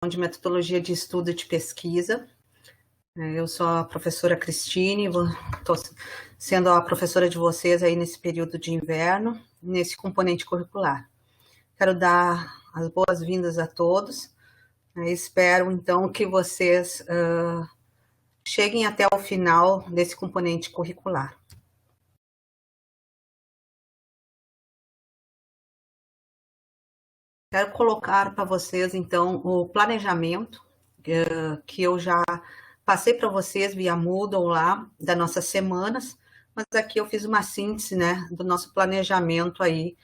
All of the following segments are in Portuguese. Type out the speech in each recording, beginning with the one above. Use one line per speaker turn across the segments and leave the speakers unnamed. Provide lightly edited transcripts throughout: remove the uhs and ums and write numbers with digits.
de metodologia de estudo e de pesquisa. Eu sou a professora Cristine, estou sendo a professora de vocês aí nesse período de inverno, nesse componente curricular. Quero dar as boas-vindas a todos. Espero, então, que vocês cheguem até o final desse componente curricular. Quero colocar para vocês, então, o planejamento que eu já passei para vocês via Moodle lá, das nossas semanas, mas aqui eu fiz uma síntese, né, do nosso planejamento aí,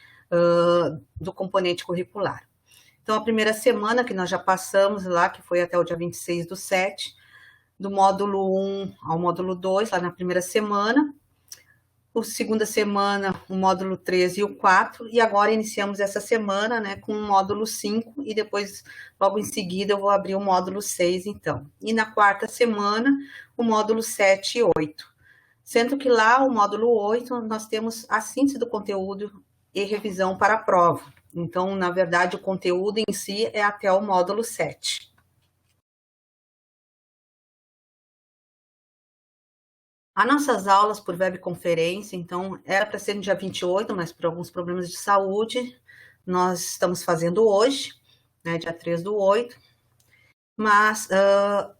do componente curricular. Então, a primeira semana que nós já passamos lá, que foi até o dia 26/7, do módulo 1 ao módulo 2, lá na primeira semana, a segunda semana, o módulo 3 e o 4, e agora iniciamos essa semana, né, com o módulo 5, e depois, logo em seguida, eu vou abrir o módulo 6, então. E na quarta semana, o módulo 7 e 8. Sendo que lá, o módulo 8, nós temos a síntese do conteúdo e revisão para a prova. Então, na verdade, o conteúdo em si é até o módulo 7. As nossas aulas por webconferência, então, era para ser no dia 28, mas por alguns problemas de saúde, nós estamos fazendo hoje, né, dia 3/8, mas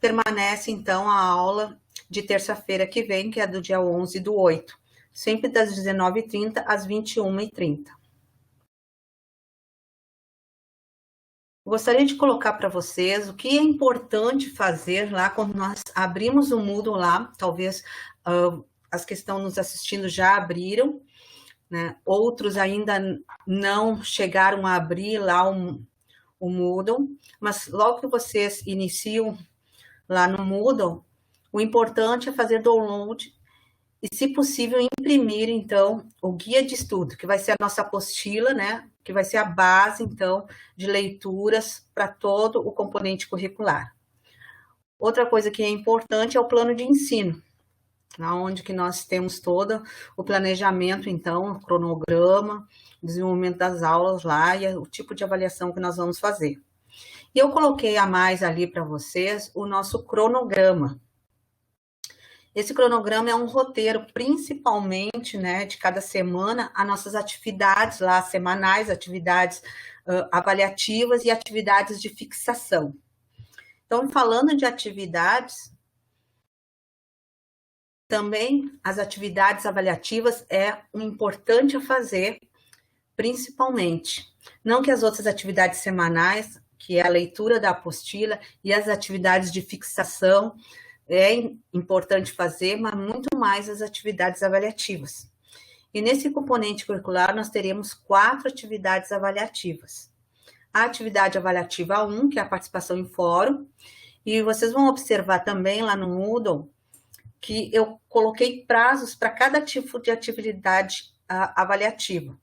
permanece, então, a aula de terça-feira que vem, que é do dia 11/8, sempre das 19h30 às 21h30. Gostaria de colocar para vocês o que é importante fazer lá quando nós abrimos o Moodle lá, talvez as que estão nos assistindo já abriram, né? Outros ainda não chegaram a abrir lá o Moodle, mas logo que vocês iniciam lá no Moodle, o importante é fazer download e, se possível, imprimir, então, o guia de estudo, que vai ser a nossa apostila, né? Que vai ser a base, então, de leituras para todo o componente curricular. Outra coisa que é importante é o plano de ensino, onde que nós temos todo o planejamento, então, o cronograma, o desenvolvimento das aulas lá e o tipo de avaliação que nós vamos fazer. E eu coloquei a mais ali para vocês o nosso cronograma. Esse cronograma é um roteiro, principalmente, né, de cada semana, as nossas atividades lá, semanais, atividades avaliativas e atividades de fixação. Então, falando de atividades, também as atividades avaliativas é um importante a fazer, principalmente. Não que as outras atividades semanais, que é a leitura da apostila, e as atividades de fixação, é importante fazer, mas muito mais as atividades avaliativas. E nesse componente curricular, nós teremos 4 atividades avaliativas. A atividade avaliativa 1, que é a participação em fórum, e vocês vão observar também lá no Moodle, que eu coloquei prazos para cada tipo de atividade avaliativa.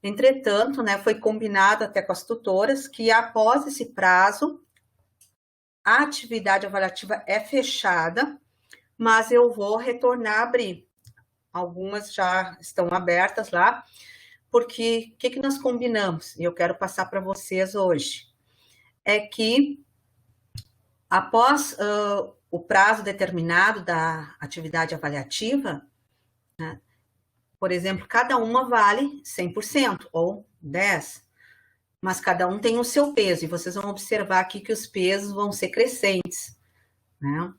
Entretanto, né, foi combinado até com as tutoras que após esse prazo, a atividade avaliativa é fechada, mas eu vou retornar a abrir. Algumas já estão abertas lá, porque o que nós combinamos? E eu quero passar para vocês hoje. É que após o prazo determinado da atividade avaliativa, né, por exemplo, cada uma vale 100% ou 10%, mas cada um tem o seu peso, e vocês vão observar aqui que os pesos vão ser crescentes, né?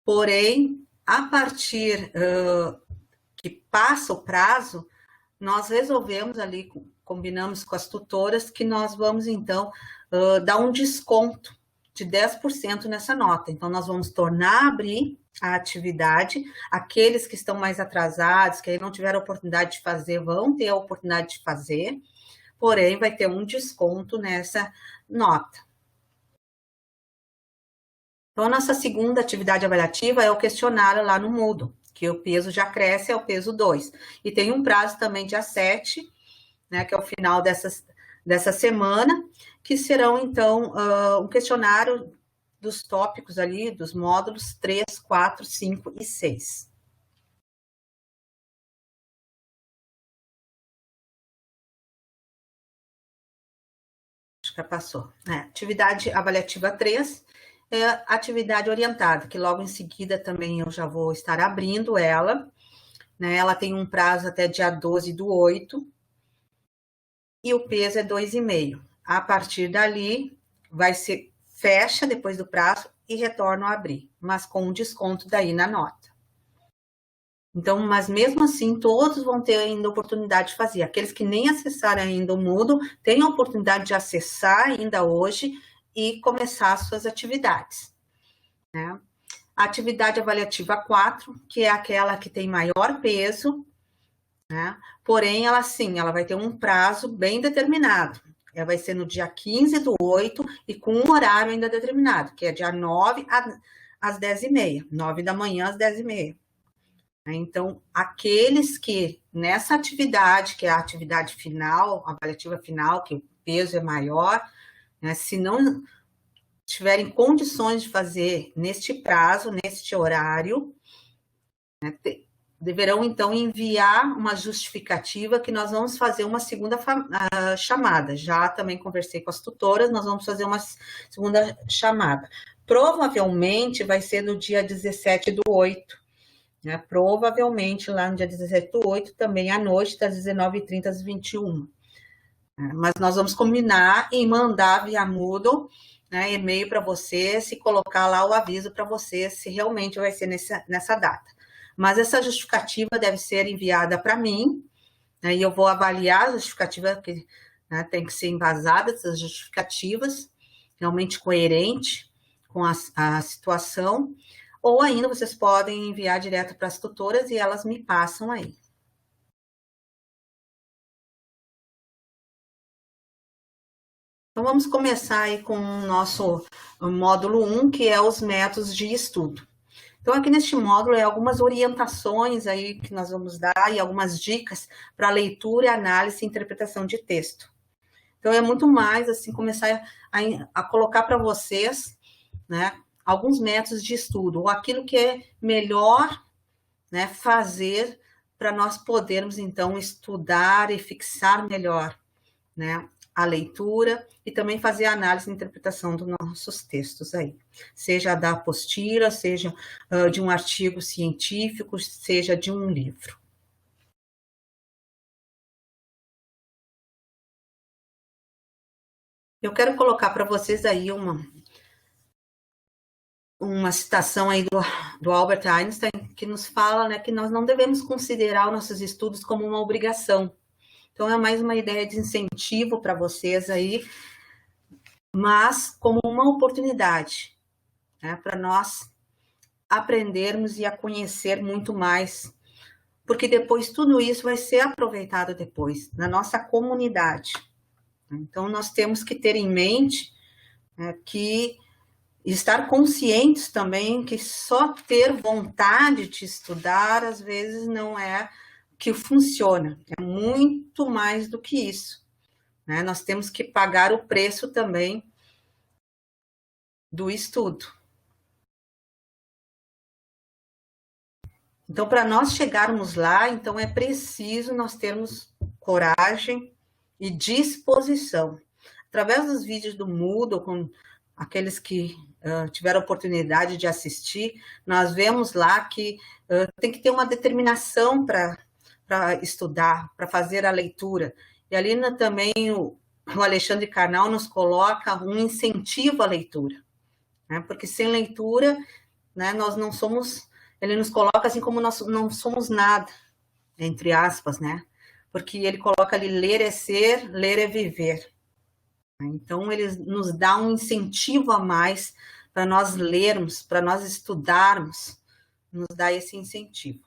Porém, a partir que passa o prazo, nós resolvemos ali, combinamos com as tutoras, que nós vamos, então, dar um desconto de 10% nessa nota. Então, nós vamos tornar a abrir a atividade, aqueles que estão mais atrasados, que aí não tiveram oportunidade de fazer, vão ter a oportunidade de fazer, porém, vai ter um desconto nessa nota. Então, a nossa segunda atividade avaliativa é o questionário lá no Moodle, que o peso já cresce, é o peso 2. E tem um prazo também, dia 7, né, que é o final dessa semana, que serão, então, um questionário dos tópicos ali, dos módulos 3, 4, 5 e 6. Já passou. Atividade avaliativa 3 é atividade orientada, que logo em seguida também eu já vou estar abrindo ela, né? Ela tem um prazo até dia 12/8, e o peso é 2,5. A partir dali, fecha depois do prazo e retorna a abrir, mas com um desconto daí na nota. Então, mas mesmo assim, todos vão ter ainda oportunidade de fazer. Aqueles que nem acessaram ainda o Moodle, têm a oportunidade de acessar ainda hoje e começar as suas atividades, né? A atividade avaliativa 4, que é aquela que tem maior peso, né? Porém, ela vai ter um prazo bem determinado. Ela vai ser no dia 15/8 e com um horário ainda determinado, que é dia 9 às 10h30, 9 da manhã às 10h30. Então, aqueles que nessa atividade, que é a atividade final, a avaliativa final, que o peso é maior, né, se não tiverem condições de fazer neste prazo, neste horário, né, deverão, então, enviar uma justificativa que nós vamos fazer uma segunda chamada. Já também conversei com as tutoras, nós vamos fazer uma segunda chamada. Provavelmente vai ser no dia 17/8, né? Provavelmente lá no dia 17/8, também à noite, das 19h30 às 21h. Mas nós vamos combinar e mandar via Moodle, né, e-mail para vocês e colocar lá o aviso para vocês se realmente vai ser nessa data. Mas essa justificativa deve ser enviada para mim, né, e eu vou avaliar a justificativa, que, né, tem que ser embasada, essas justificativas, realmente coerente com a situação, ou ainda vocês podem enviar direto para as tutoras e elas me passam aí. Então, vamos começar aí com o nosso módulo 1, que é os métodos de estudo. Então, aqui neste módulo, algumas orientações aí que nós vamos dar e algumas dicas para leitura, análise e interpretação de texto. Então, é muito mais, assim, começar a colocar para vocês, né, alguns métodos de estudo, ou aquilo que é melhor, né, fazer para nós podermos, então, estudar e fixar melhor, né, a leitura e também fazer a análise e interpretação dos nossos textos aí, seja da apostila, seja de um artigo científico, seja de um livro. Eu quero colocar para vocês aí uma citação aí do Albert Einstein, que nos fala, né, que nós não devemos considerar os nossos estudos como uma obrigação. Então, é mais uma ideia de incentivo para vocês aí, mas como uma oportunidade, né, para nós aprendermos e a conhecer muito mais, porque depois tudo isso vai ser aproveitado depois, na nossa comunidade. Então, nós temos que ter em mente, né, que estar conscientes também que só ter vontade de estudar, às vezes, não é que funciona, é muito mais do que isso, né? Nós temos que pagar o preço também do estudo. Então, para nós chegarmos lá, então é preciso nós termos coragem e disposição. Através dos vídeos do Moodle, com aqueles que tiveram a oportunidade de assistir, nós vemos lá que tem que ter uma determinação para estudar, para fazer a leitura. E ali também o Alexandre Carnal nos coloca um incentivo à leitura, né? Porque sem leitura, né, nós não somos, ele nos coloca assim como nós não somos nada, entre aspas, né? Porque ele coloca ali, ler é ser, ler é viver. Então, ele nos dá um incentivo a mais para nós lermos, para nós estudarmos, nos dá esse incentivo.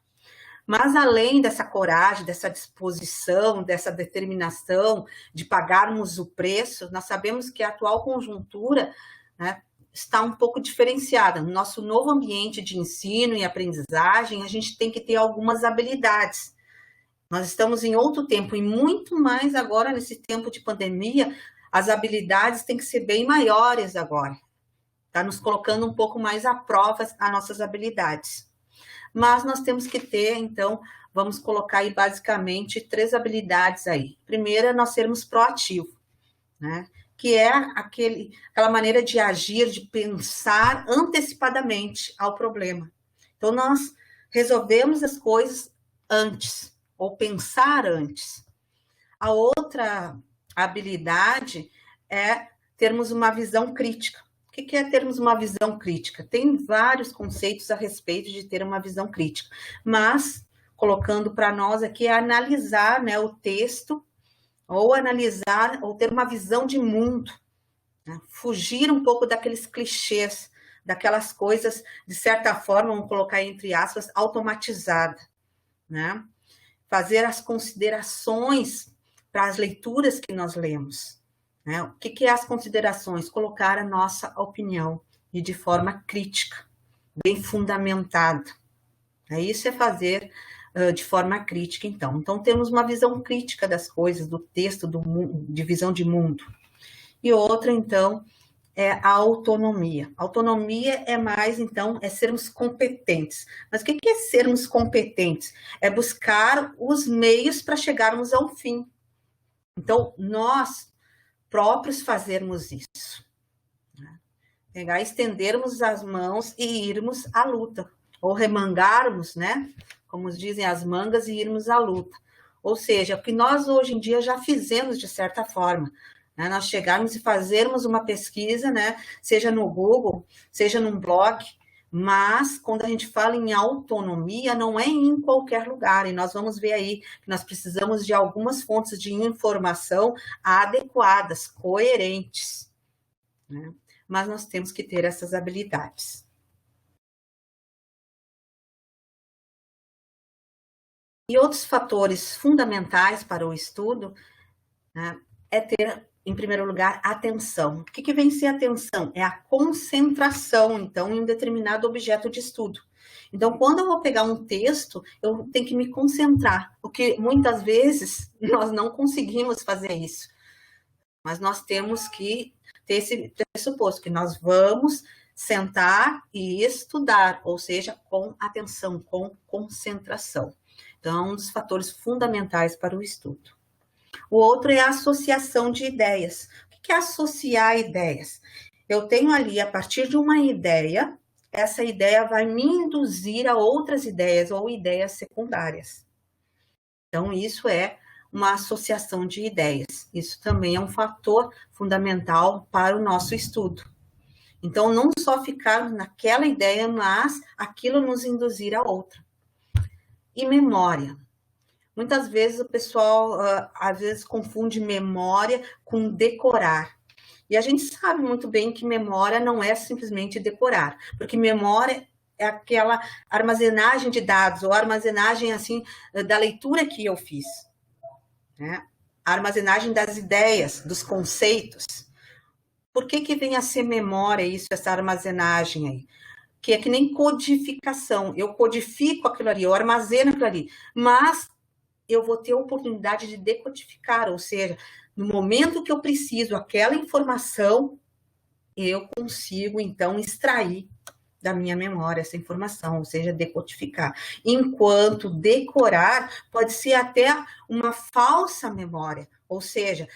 Mas, além dessa coragem, dessa disposição, dessa determinação de pagarmos o preço, nós sabemos que a atual conjuntura, né, está um pouco diferenciada. No nosso novo ambiente de ensino e aprendizagem, a gente tem que ter algumas habilidades. Nós estamos em outro tempo, e muito mais agora, nesse tempo de pandemia, as habilidades têm que ser bem maiores agora. Está nos colocando um pouco mais à prova as nossas habilidades. Mas nós temos que ter, então, vamos colocar aí basicamente 3 habilidades aí. Primeiro é nós sermos proativos, né? que é aquela maneira de agir, de pensar antecipadamente ao problema. Então, nós resolvemos as coisas antes, ou pensar antes. A outra habilidade é termos uma visão crítica. O que é termos uma visão crítica? Tem vários conceitos a respeito de ter uma visão crítica, mas, colocando para nós aqui, é analisar, né, o texto, ou analisar, ou ter uma visão de mundo, né? Fugir um pouco daqueles clichês, daquelas coisas, de certa forma, vamos colocar entre aspas, automatizada, né? Fazer as considerações para as leituras que nós lemos, né? O que é as considerações? Colocar a nossa opinião, e de forma crítica, bem fundamentada. Isso é fazer de forma crítica, então. Então, temos uma visão crítica das coisas, do texto, do mundo, de visão de mundo. E outra, então, é a autonomia. Autonomia é mais, então, é sermos competentes. Mas o que é sermos competentes? É buscar os meios para chegarmos ao fim. Então, nós próprios fazermos isso. Pegar, estendermos as mãos e irmos à luta. Ou remangarmos, né? Como dizem, as mangas e irmos à luta. Ou seja, o que nós hoje em dia já fizemos de certa forma. Né? Nós chegarmos e fazermos uma pesquisa, né? Seja no Google, seja num blog, mas quando a gente fala em autonomia, não é em qualquer lugar, e nós vamos ver aí que nós precisamos de algumas fontes de informação adequadas, coerentes, né? Mas nós temos que ter essas habilidades. E outros fatores fundamentais para o estudo, né, é ter, em primeiro lugar, atenção. O que vem ser atenção? É a concentração, então, em um determinado objeto de estudo. Então, quando eu vou pegar um texto, eu tenho que me concentrar, porque muitas vezes nós não conseguimos fazer isso. Mas nós temos que ter esse pressuposto, que nós vamos sentar e estudar, ou seja, com atenção, com concentração. Então, é um dos fatores fundamentais para o estudo. O outro é a associação de ideias. O que é associar ideias? Eu tenho ali, a partir de uma ideia, essa ideia vai me induzir a outras ideias ou ideias secundárias. Então, isso é uma associação de ideias. Isso também é um fator fundamental para o nosso estudo. Então, não só ficar naquela ideia, mas aquilo nos induzir a outra. E memória. Muitas vezes o pessoal, às vezes, confunde memória com decorar. E a gente sabe muito bem que memória não é simplesmente decorar, porque memória é aquela armazenagem de dados, ou armazenagem, assim, da leitura que eu fiz, né? A armazenagem das ideias, dos conceitos. Por que vem a ser memória isso, essa armazenagem aí? Que é que nem codificação. Eu codifico aquilo ali, eu armazeno aquilo ali, mas eu vou ter a oportunidade de decodificar, ou seja, no momento que eu preciso aquela informação, eu consigo, então, extrair da minha memória essa informação, ou seja, decodificar. Enquanto decorar pode ser até uma falsa memória, ou seja,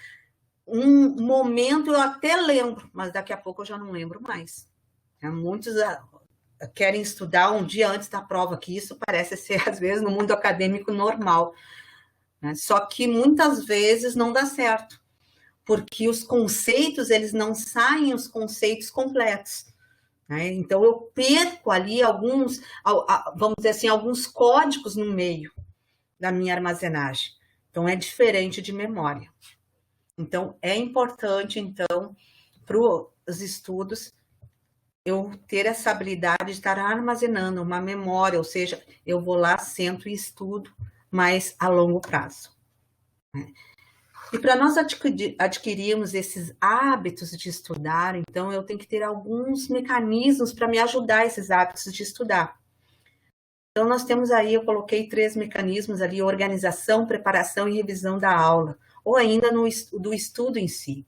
um momento eu até lembro, mas daqui a pouco eu já não lembro mais. Muitos querem estudar um dia antes da prova, que isso parece ser, às vezes, no mundo acadêmico normal. Né? Só que muitas vezes não dá certo, porque os conceitos, eles não saem os conceitos completos. Né? Então, eu perco ali alguns, vamos dizer assim, alguns códigos no meio da minha armazenagem. Então, é diferente de memória. Então, é importante, então, para os estudos, eu ter essa habilidade de estar armazenando uma memória, ou seja, eu vou lá, sento e estudo, mas a longo prazo. E para nós adquirirmos esses hábitos de estudar, então eu tenho que ter alguns mecanismos para me ajudar esses hábitos de estudar. Então nós temos aí, eu coloquei 3 mecanismos ali: organização, preparação e revisão da aula, ou ainda do estudo em si,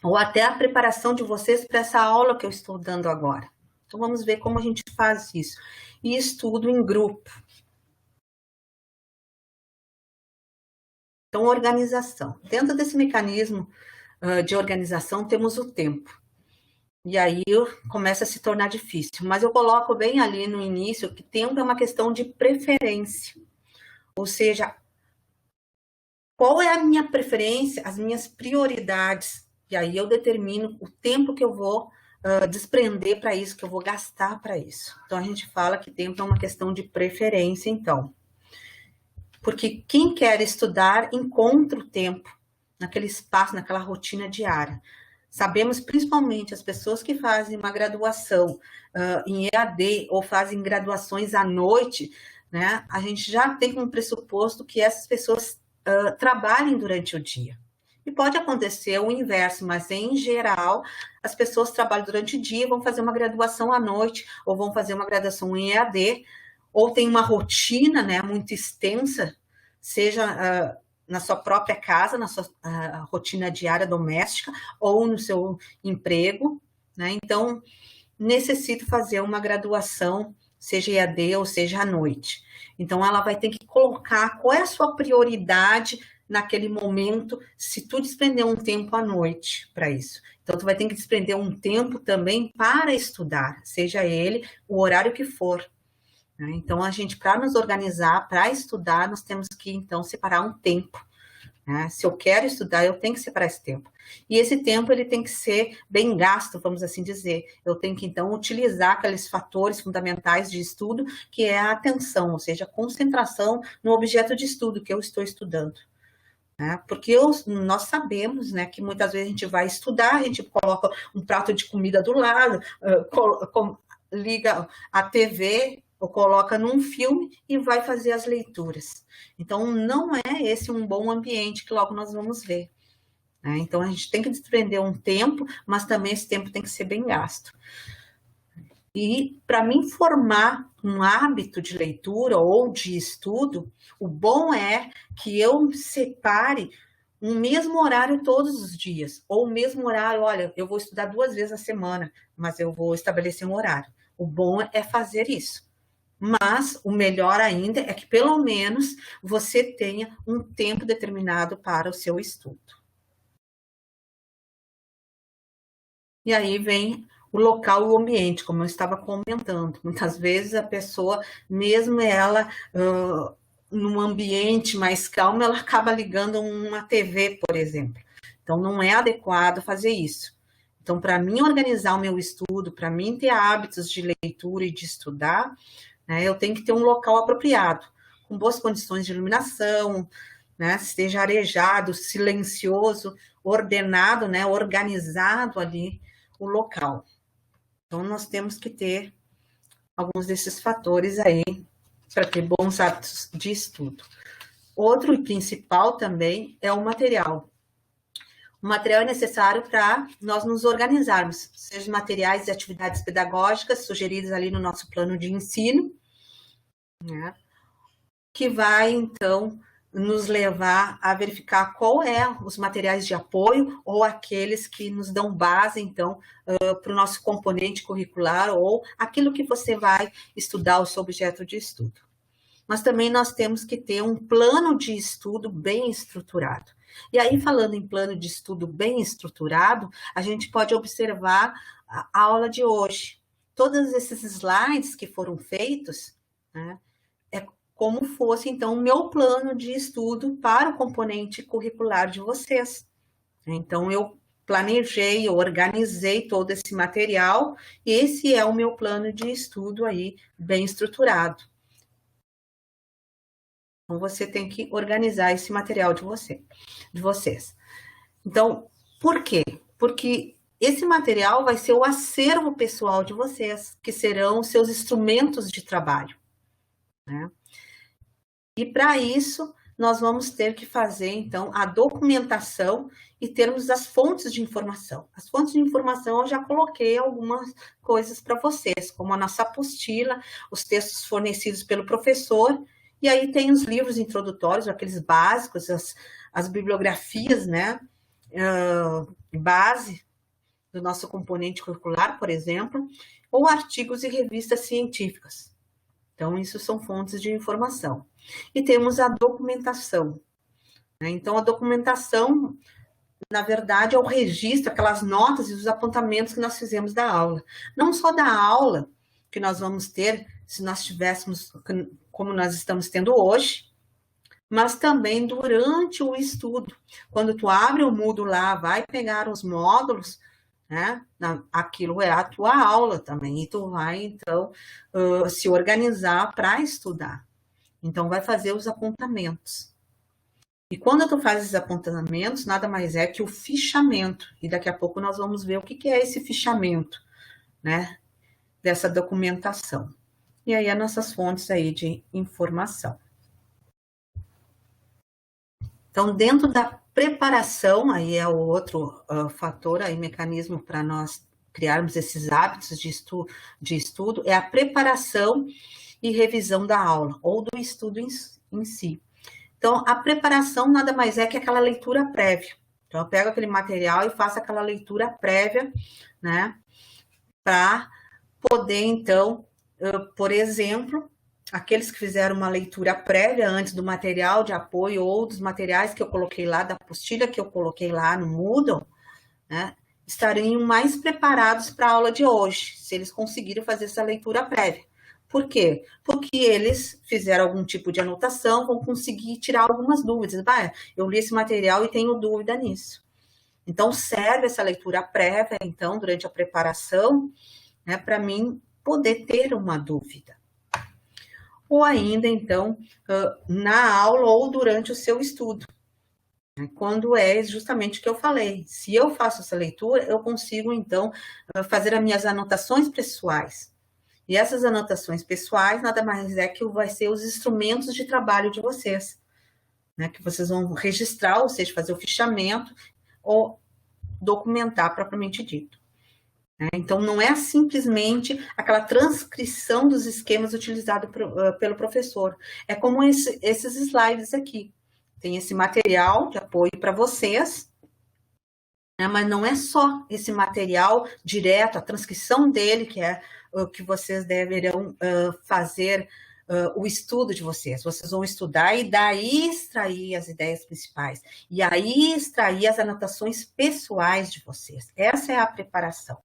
ou até a preparação de vocês para essa aula que eu estou dando agora. Então vamos ver como a gente faz isso. E estudo em grupo. Então, organização. Dentro desse mecanismo de organização, temos o tempo. E aí começa a se tornar difícil. Mas eu coloco bem ali no início que tempo é uma questão de preferência. Ou seja, qual é a minha preferência, as minhas prioridades. E aí eu determino o tempo que eu vou desprender para isso, que eu vou gastar para isso. Então a gente fala que tempo é uma questão de preferência, então. Porque quem quer estudar encontra o tempo naquele espaço, naquela rotina diária. Sabemos, principalmente, as pessoas que fazem uma graduação em EAD ou fazem graduações à noite, né? A gente já tem como pressuposto que essas pessoas trabalhem durante o dia. E pode acontecer o inverso, mas, em geral, as pessoas trabalham durante o dia, vão fazer uma graduação à noite, ou vão fazer uma graduação em EAD, ou tem uma rotina, né, muito extensa, seja na sua própria casa, na sua rotina diária doméstica, ou no seu emprego, né? Então, necessita fazer uma graduação, seja EAD ou seja à noite. Então, ela vai ter que colocar qual é a sua prioridade naquele momento, se tu desprender um tempo à noite para isso. Então, tu vai ter que desprender um tempo também para estudar, seja ele o horário que for. Então, a gente, para nos organizar, para estudar, nós temos que, então, separar um tempo. Se eu quero estudar, eu tenho que separar esse tempo. E esse tempo, ele tem que ser bem gasto, vamos assim dizer. Eu tenho que, então, utilizar aqueles fatores fundamentais de estudo, que é a atenção, ou seja, a concentração no objeto de estudo que eu estou estudando. Porque nós sabemos, né, que muitas vezes a gente vai estudar, a gente coloca um prato de comida do lado, liga a TV, ou coloca num filme e vai fazer as leituras. Então, não é esse um bom ambiente que logo nós vamos ver. Então, a gente tem que desprender um tempo, mas também esse tempo tem que ser bem gasto. E para mim formar um hábito de leitura ou de estudo, o bom é que eu separe um mesmo horário todos os dias, ou o mesmo horário, olha, eu vou estudar 2 vezes a semana, mas eu vou estabelecer um horário. O bom é fazer isso. Mas o melhor ainda é que pelo menos você tenha um tempo determinado para o seu estudo. E aí vem o local e o ambiente, como eu estava comentando. Muitas vezes a pessoa, mesmo ela num ambiente mais calmo, ela acaba ligando uma TV, por exemplo. Então, não é adequado fazer isso. Então, para mim organizar o meu estudo, para mim ter hábitos de leitura e de estudar, eu tenho que ter um local apropriado, com boas condições de iluminação, esteja arejado, silencioso, ordenado, organizado ali o local. Então, nós temos que ter alguns desses fatores aí para ter bons hábitos de estudo. Outro e principal também é o material. O material é necessário para nós nos organizarmos, seja materiais e atividades pedagógicas sugeridas ali no nosso plano de ensino, que vai, então, nos levar a verificar qual é os materiais de apoio ou aqueles que nos dão base, então, para o nosso componente curricular ou aquilo que você vai estudar, o seu objeto de estudo. Mas também nós temos que ter um plano de estudo bem estruturado. E aí, falando em plano de estudo bem estruturado, a gente pode observar a aula de hoje. Todos esses slides que foram feitos, é como fosse, então, o meu plano de estudo para o componente curricular de vocês. Então, eu planejei, eu organizei todo esse material, e esse é o meu plano de estudo aí, bem estruturado. Então, você tem que organizar esse material de vocês. Então, por quê? Porque esse material vai ser o acervo pessoal de vocês, que serão os seus instrumentos de trabalho. E para isso, nós vamos ter que fazer, então, a documentação e termos as fontes de informação. As fontes de informação, eu já coloquei algumas coisas para vocês, como a nossa apostila, os textos fornecidos pelo professor, e aí tem os livros introdutórios, aqueles básicos, as bibliografias, base do nosso componente curricular, por exemplo, ou artigos e revistas científicas. Então, isso são fontes de informação. E temos a documentação. Então, a documentação na verdade, é o registro, aquelas notas e os apontamentos que nós fizemos da aula. Não só da aula que nós vamos ter, se nós tivéssemos, como nós estamos tendo hoje, mas também durante o estudo. Quando tu abre o Moodle lá, vai pegar os módulos, né? Aquilo é a tua aula também, e tu vai, então, se organizar para estudar. Então, vai fazer os apontamentos. E quando tu faz esses apontamentos, nada mais é que o fichamento. E daqui a pouco nós vamos ver o que é esse fichamento, né? Dessa documentação. E aí, as nossas fontes aí de informação. Então, dentro da preparação, aí é o outro fator, aí, mecanismo para nós criarmos esses hábitos de estudo, é a preparação e revisão da aula, ou do estudo em si. Então, a preparação nada mais é que aquela leitura prévia. Então, eu pego aquele material e faço aquela leitura prévia, né, para poder, então, por exemplo, aqueles que fizeram uma leitura prévia antes do material de apoio ou dos materiais que eu coloquei lá, da apostila que eu coloquei lá no Moodle, né, estariam mais preparados para a aula de hoje, se eles conseguirem fazer essa leitura prévia. Por quê? Porque eles fizeram algum tipo de anotação, vão conseguir tirar algumas dúvidas. Eu li esse material e tenho dúvida nisso. Então, serve essa leitura prévia, então, durante a preparação, né, para mim poder ter uma dúvida. Ou ainda, então, na aula ou durante o seu estudo. Quando é justamente o que eu falei. Se eu faço essa leitura, eu consigo, então, fazer as minhas anotações pessoais. E essas anotações pessoais, nada mais é que vai ser os instrumentos de trabalho de vocês, né? Que vocês vão registrar, ou seja, fazer o fichamento ou documentar propriamente dito. Então, não é simplesmente aquela transcrição dos esquemas utilizados pelo professor. É como esses slides aqui. Tem esse material de apoio para vocês, né? Mas não é só esse material direto, a transcrição dele, que é o que vocês deverão fazer o estudo de vocês. Vocês vão estudar e daí extrair as ideias principais. E aí extrair as anotações pessoais de vocês. Essa é a preparação.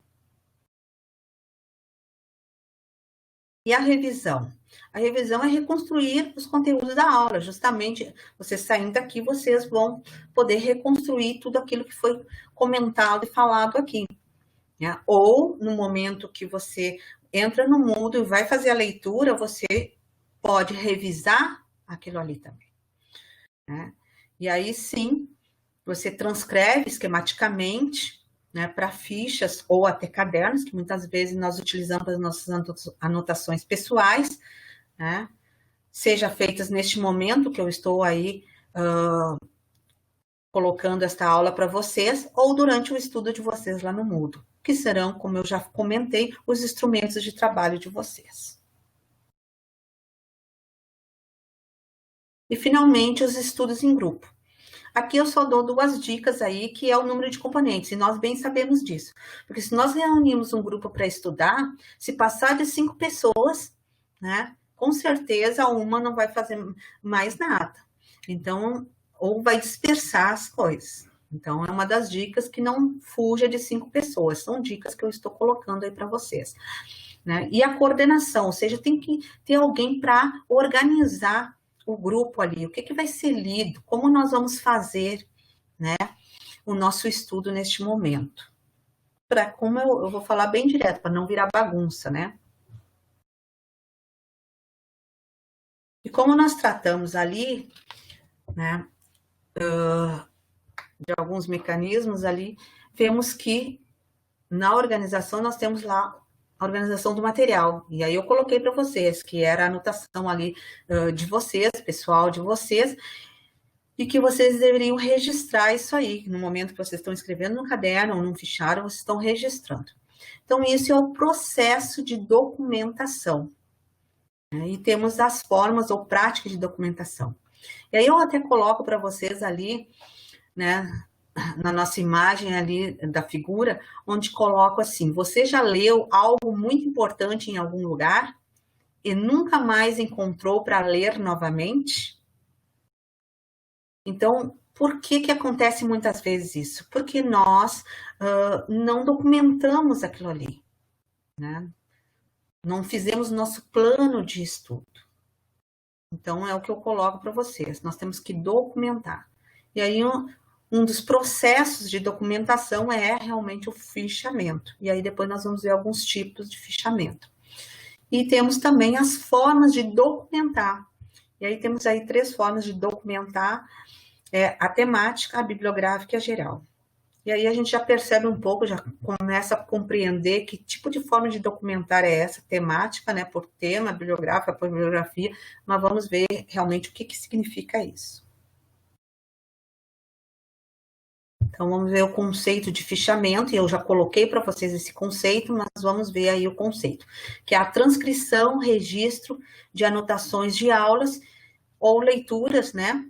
E a revisão? A revisão é reconstruir os conteúdos da aula. Justamente, vocês saindo daqui, vocês vão poder reconstruir tudo aquilo que foi comentado e falado aqui. Né? Ou, no momento que você entra no Moodle e vai fazer a leitura, você pode revisar aquilo ali também. Né? E aí, sim, você transcreve esquematicamente, né, para fichas ou até cadernos, que muitas vezes nós utilizamos as nossas anotações pessoais, né, seja feitas neste momento que eu estou aí colocando esta aula para vocês, ou durante o estudo de vocês lá no Moodle, que serão, como eu já comentei, os instrumentos de trabalho de vocês. E, finalmente, os estudos em grupo. Aqui eu só dou 2 dicas aí, que é o número de componentes, e nós bem sabemos disso. Porque se nós reunimos um grupo para estudar, se passar de 5 pessoas, né, com certeza uma não vai fazer mais nada. Então, ou vai dispersar as coisas. Então, é uma das dicas que não fuja de 5 pessoas. São dicas que eu estou colocando aí para vocês. Né? E a coordenação, ou seja, tem que ter alguém para organizar o grupo ali, o que vai ser lido, como nós vamos fazer, né, o nosso estudo neste momento. Como eu vou falar bem direto, para não virar bagunça, né? E como nós tratamos ali, né, de alguns mecanismos ali, vemos que na organização nós temos lá a organização do material. E aí eu coloquei para vocês, que era a anotação ali de vocês, pessoal de vocês, e que vocês deveriam registrar isso aí. No momento que vocês estão escrevendo no caderno ou num fichário, vocês estão registrando. Então, isso é o processo de documentação. Né? E temos as formas ou práticas de documentação. E aí eu até coloco para vocês ali, né, na nossa imagem ali da figura, onde coloco assim, você já leu algo muito importante em algum lugar e nunca mais encontrou para ler novamente? Então, Por que acontece muitas vezes isso? Porque nós não documentamos aquilo ali, né? Não fizemos nosso plano de estudo. Então, é o que eu coloco para vocês. Nós temos que documentar. E aí, um dos processos de documentação é realmente o fichamento. E aí, depois nós vamos ver alguns tipos de fichamento. E temos também as formas de documentar. E aí, temos aí 3 formas de documentar a temática, a bibliográfica e a geral. E aí a gente já percebe um pouco, já começa a compreender que tipo de forma de documentar é essa, temática, né, por tema, bibliográfica, por bibliografia, mas vamos ver realmente o que significa isso. Então, vamos ver o conceito de fichamento, e eu já coloquei para vocês esse conceito, mas vamos ver aí o conceito, que é a transcrição, registro de anotações de aulas ou leituras, né,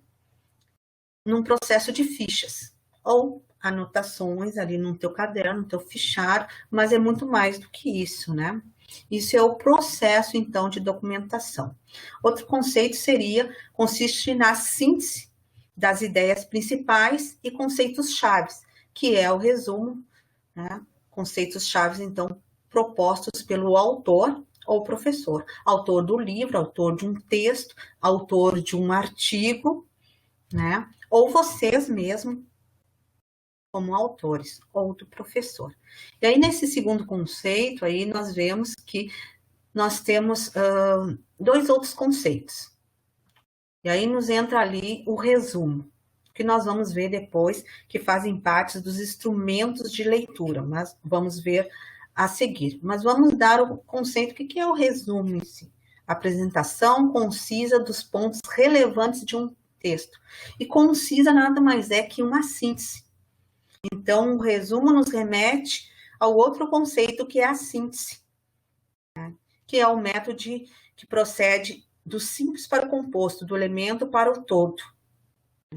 num processo de fichas, ou anotações ali no teu caderno, no teu fichário, mas é muito mais do que isso, né? Isso é o processo, então, de documentação. Outro conceito consiste na síntese das ideias principais e conceitos chaves, que é o resumo, né? Conceitos chaves, então, propostos pelo autor ou professor. Autor do livro, autor de um texto, autor de um artigo, né? Ou vocês mesmos, como autores, ou do professor. E aí, nesse segundo conceito, aí nós vemos que nós temos 2 outros conceitos. E aí nos entra ali o resumo, que nós vamos ver depois, que fazem parte dos instrumentos de leitura, mas vamos ver a seguir. Mas vamos dar o conceito, o que é o resumo em si? Apresentação concisa dos pontos relevantes de um texto. E concisa nada mais é que uma síntese. Então, o resumo nos remete ao outro conceito, que é a síntese, né? Que é o método que procede do simples para o composto, do elemento para o todo.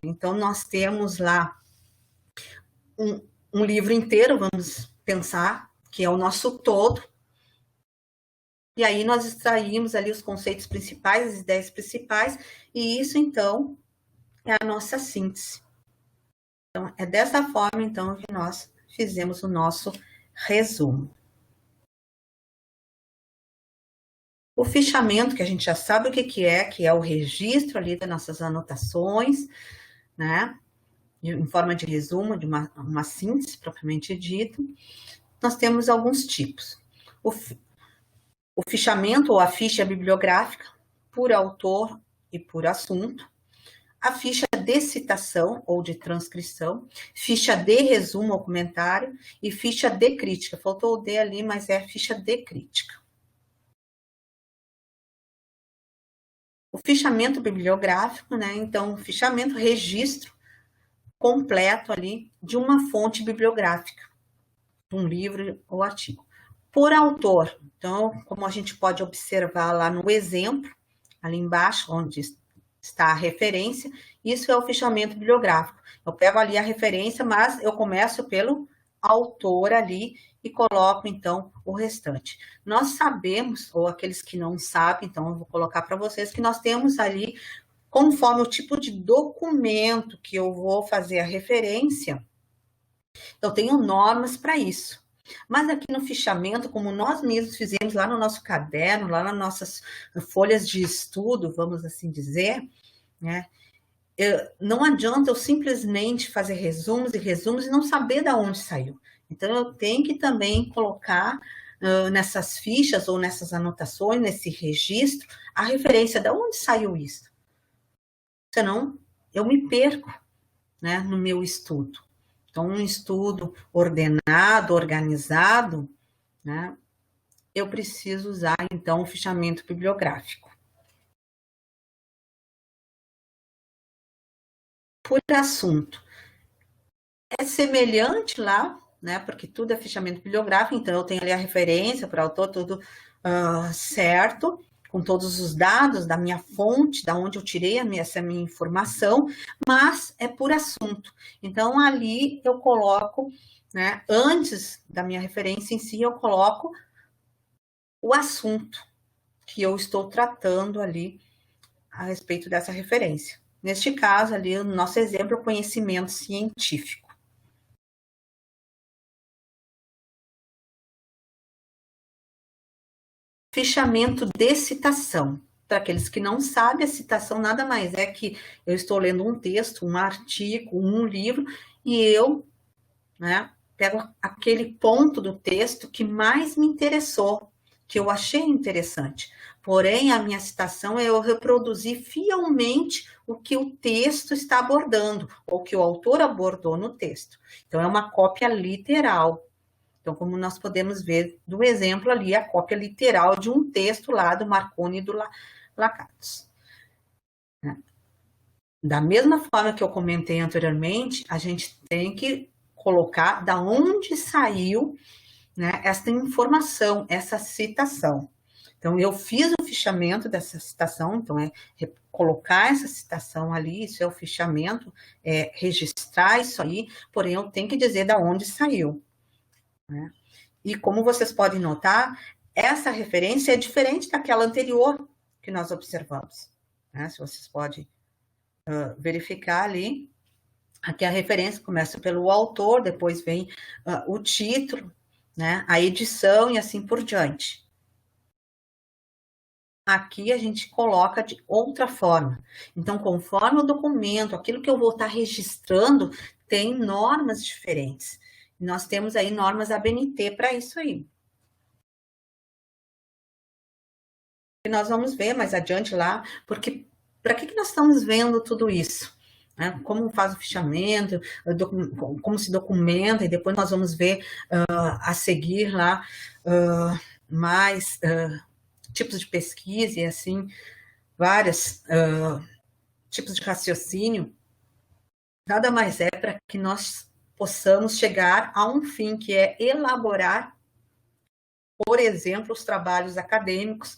Então, nós temos lá um livro inteiro, vamos pensar, que é o nosso todo, e aí nós extraímos ali os conceitos principais, as ideias principais, e isso, então, é a nossa síntese. Então, é dessa forma, então, que nós fizemos o nosso resumo. O fichamento, que a gente já sabe o que é o registro ali das nossas anotações, né? Em forma de resumo, de uma síntese propriamente dita. Nós temos alguns tipos. O fichamento ou a ficha bibliográfica, por autor e por assunto. A ficha de citação ou de transcrição, ficha de resumo ou comentário e ficha de crítica. Faltou o D ali, mas é ficha de crítica. O fichamento bibliográfico, né? Então, o fichamento, registro completo ali de uma fonte bibliográfica, um livro ou artigo. Por autor, então, como a gente pode observar lá no exemplo, ali embaixo, onde está a referência, isso é o fichamento bibliográfico. Eu pego ali a referência, mas eu começo pelo autor ali e coloco, então, o restante. Nós sabemos, ou aqueles que não sabem, então eu vou colocar para vocês, que nós temos ali, conforme o tipo de documento que eu vou fazer a referência, eu tenho normas para isso. Mas aqui no fichamento, como nós mesmos fizemos lá no nosso caderno, lá nas nossas folhas de estudo, vamos assim dizer, né? Não adianta eu simplesmente fazer resumos e não saber de onde saiu. Então, eu tenho que também colocar nessas fichas ou nessas anotações, nesse registro, a referência de onde saiu isso. Senão, eu me perco, né, no meu estudo. Então, um estudo ordenado, organizado, né, eu preciso usar, então, o fichamento bibliográfico. Por assunto. É semelhante lá, né, porque tudo é fichamento bibliográfico, então eu tenho ali a referência para o autor, tudo certo, com todos os dados da minha fonte, da onde eu tirei essa minha informação, mas é por assunto. Então, ali eu coloco, né, antes da minha referência em si, eu coloco o assunto que eu estou tratando ali a respeito dessa referência. Neste caso ali, o nosso exemplo é o conhecimento científico. Fichamento de citação. Para aqueles que não sabem, a citação nada mais é que eu estou lendo um texto, um artigo, um livro, e eu, né, pego aquele ponto do texto que mais me interessou, que eu achei interessante. Porém, a minha citação é eu reproduzir fielmente o que o texto está abordando, ou que o autor abordou no texto. Então, é uma cópia literal. Então, como nós podemos ver do exemplo ali, a cópia literal de um texto lá do Marconi e do Lakatos. Da mesma forma que eu comentei anteriormente, a gente tem que colocar da onde saiu, né, essa informação, essa citação. Então, eu fiz o fichamento dessa citação, então é colocar essa citação ali, isso é o fichamento, é registrar isso aí, porém eu tenho que dizer da onde saiu. Né? E como vocês podem notar, essa referência é diferente daquela anterior que nós observamos. Né? Se vocês podem verificar ali, aqui a referência começa pelo autor, depois vem o título, né? A edição e assim por diante. Aqui a gente coloca de outra forma. Então, conforme o documento, aquilo que eu vou estar registrando, tem normas diferentes. Nós temos aí normas ABNT para isso aí. E nós vamos ver mais adiante lá, porque para que nós estamos vendo tudo isso? Né? Como faz o fichamento, como se documenta, e depois nós vamos ver a seguir lá mais tipos de pesquisa e assim, vários tipos de raciocínio. Nada mais é para que nós possamos chegar a um fim, que é elaborar, por exemplo, os trabalhos acadêmicos,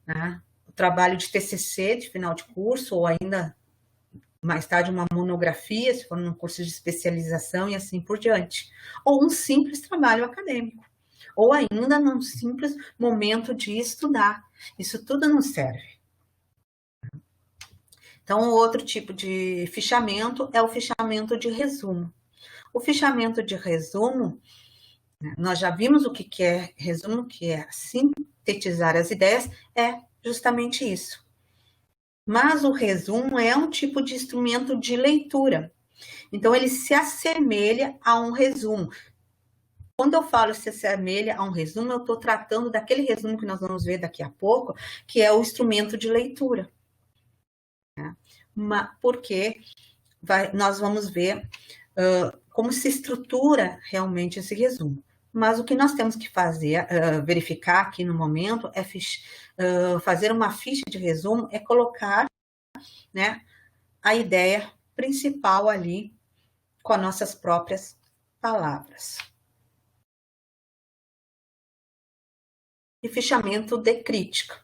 né? O trabalho de TCC, de final de curso, ou ainda mais tarde uma monografia, se for num curso de especialização e assim por diante. Ou um simples trabalho acadêmico. Ou ainda num simples momento de estudar. Isso tudo não serve. Então, outro tipo de fichamento é o fichamento de resumo. O fichamento de resumo, nós já vimos o que é resumo, que é sintetizar as ideias, é justamente isso. Mas o resumo é um tipo de instrumento de leitura. Então, ele se assemelha a um resumo. Quando eu falo se assemelha a um resumo, eu estou tratando daquele resumo que nós vamos ver daqui a pouco, que é o instrumento de leitura. Porque nós vamos ver como se estrutura realmente esse resumo. Mas o que nós temos que fazer, verificar aqui no momento, é fazer uma ficha de resumo, é colocar, né, a ideia principal ali com as nossas próprias palavras. E fichamento de crítica.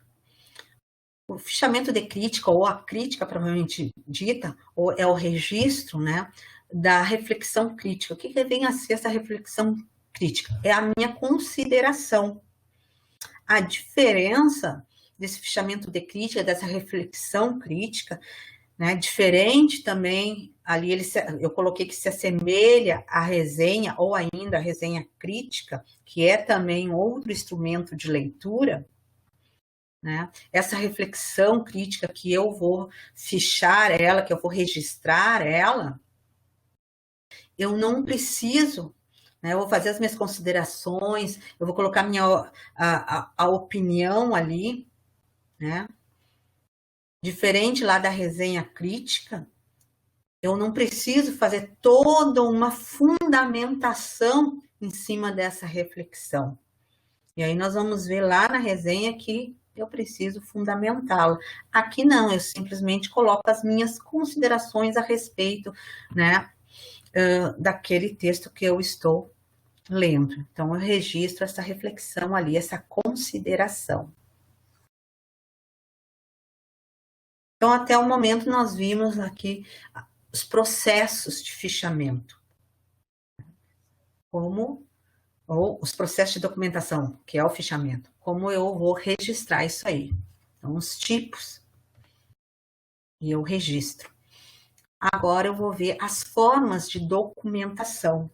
O fichamento de crítica, ou a crítica provavelmente dita, ou é o registro, né, da reflexão crítica. O que vem a ser essa reflexão crítica? É a minha consideração. A diferença desse fichamento de crítica, dessa reflexão crítica, né, diferente também, ali eu coloquei que se assemelha à resenha, ou ainda a resenha crítica, que é também outro instrumento de leitura, né? Essa reflexão crítica que eu vou fichar ela, que eu vou registrar ela, eu não preciso, né? Eu vou fazer as minhas considerações, eu vou colocar a opinião ali, né? Diferente lá da resenha crítica, eu não preciso fazer toda uma fundamentação em cima dessa reflexão. E aí nós vamos ver lá na resenha que eu preciso fundamentá-la. Aqui não, eu simplesmente coloco as minhas considerações a respeito, né, daquele texto que eu estou lendo. Então, eu registro essa reflexão ali, essa consideração. Então, até o momento, nós vimos aqui os processos de fichamento. Ou os processos de documentação, que é o fichamento. Como eu vou registrar isso aí. Então, os tipos. E eu registro. Agora eu vou ver as formas de documentação.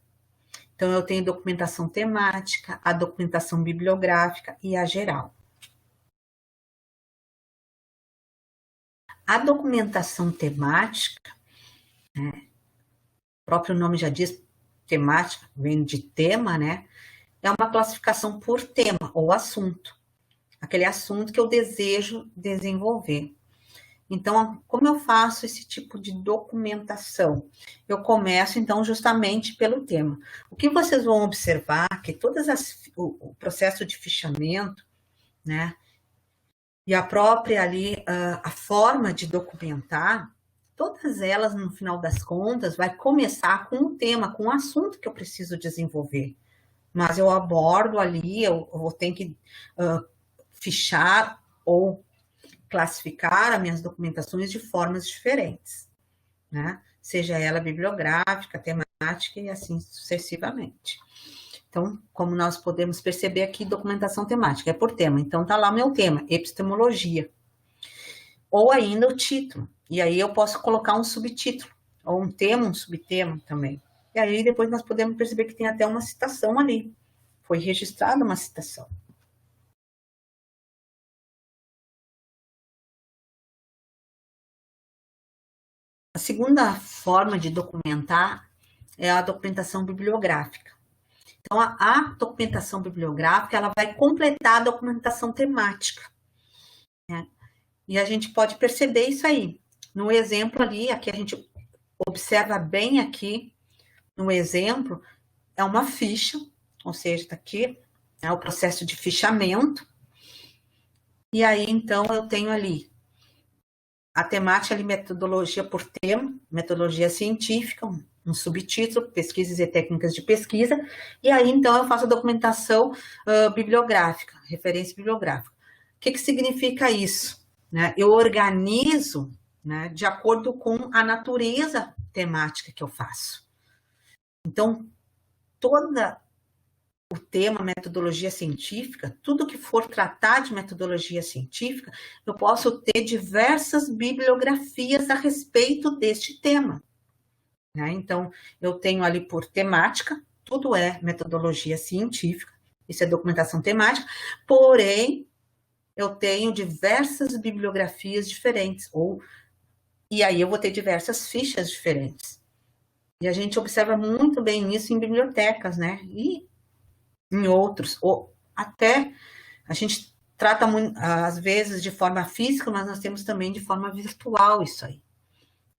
Então, eu tenho documentação temática, a documentação bibliográfica e a geral. A documentação temática, né, o próprio nome já diz, temática, vem de tema, né? É uma classificação por tema ou assunto. Aquele assunto que eu desejo desenvolver. Então, como eu faço esse tipo de documentação? Eu começo, então, justamente pelo tema. O que vocês vão observar que o processo de fichamento, né, e a própria ali, a forma de documentar, todas elas, no final das contas, vai começar com um tema, com um assunto que eu preciso desenvolver. Mas eu abordo ali, eu vou ter que fichar ou classificar as minhas documentações de formas diferentes, né? Seja ela bibliográfica, temática e assim sucessivamente. Então, como nós podemos perceber aqui, documentação temática é por tema. Então, tá lá o meu tema, epistemologia. Ou ainda o título. E aí eu posso colocar um subtítulo, ou um tema, um subtema também. E aí depois nós podemos perceber que tem até uma citação ali. Foi registrada uma citação. A segunda forma de documentar é a documentação bibliográfica. Então, a documentação bibliográfica, ela vai completar a documentação temática, né? E a gente pode perceber isso aí. No exemplo ali, aqui a gente observa bem aqui, no exemplo, é uma ficha, ou seja, está aqui, é o processo de fichamento. E aí, então, eu tenho ali a temática ali, metodologia por tema, metodologia científica, um subtítulo, pesquisas e técnicas de pesquisa, e aí, então, eu faço a documentação bibliográfica, referência bibliográfica. O que significa isso? Né? Eu organizo, né, de acordo com a natureza temática que eu faço. Então, toda o tema metodologia científica, tudo que for tratar de metodologia científica, eu posso ter diversas bibliografias a respeito deste tema, né? Então, eu tenho ali por temática, tudo é metodologia científica, isso é documentação temática, porém, eu tenho diversas bibliografias diferentes, e aí eu vou ter diversas fichas diferentes. E a gente observa muito bem isso em bibliotecas, né? E em outros, ou até a gente trata às vezes de forma física, mas nós temos também de forma virtual isso aí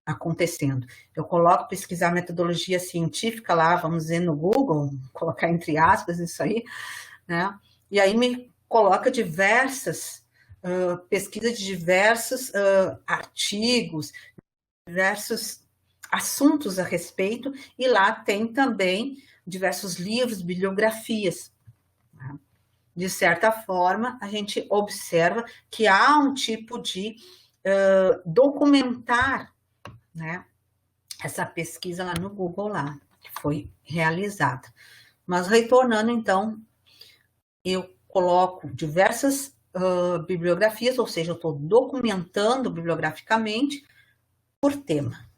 acontecendo. Eu coloco pesquisar metodologia científica lá, vamos dizer, no Google, colocar entre aspas isso aí, né? E aí me coloca diversas pesquisas de diversos artigos, diversos assuntos a respeito, e lá tem também diversos livros, bibliografias. De certa forma, a gente observa que há um tipo de documentar, né, essa pesquisa lá no Google, lá, que foi realizada. Mas retornando, então, eu coloco diversas bibliografias, ou seja, eu estou documentando bibliograficamente por tema.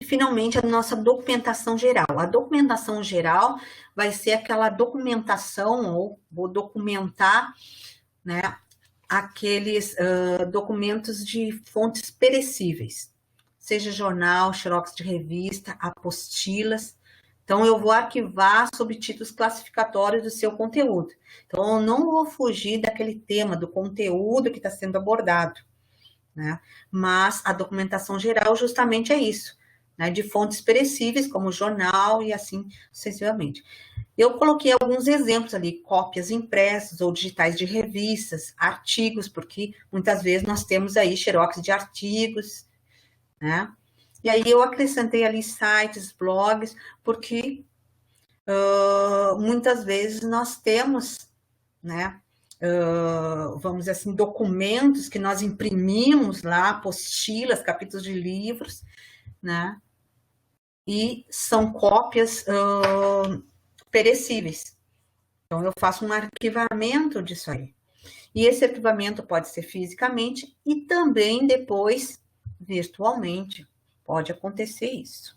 E, finalmente, a nossa documentação geral. A documentação geral vai ser aquela documentação, ou vou documentar, né, aqueles documentos de fontes perecíveis, seja jornal, xerox de revista, apostilas. Então, eu vou arquivar subtítulos classificatórios do seu conteúdo. Então, eu não vou fugir daquele tema, do conteúdo que está sendo abordado, né? Mas a documentação geral justamente é isso, né? De fontes perecíveis, como jornal e assim sucessivamente. Eu coloquei alguns exemplos ali, cópias impressas ou digitais de revistas, artigos, porque muitas vezes nós temos aí xerox de artigos, né? E aí eu acrescentei ali sites, blogs, porque muitas vezes nós temos, né, vamos dizer assim, documentos que nós imprimimos lá, apostilas, capítulos de livros, né? E são cópias perecíveis. Então, eu faço um arquivamento disso aí. E esse arquivamento pode ser fisicamente e também depois virtualmente. Pode acontecer isso.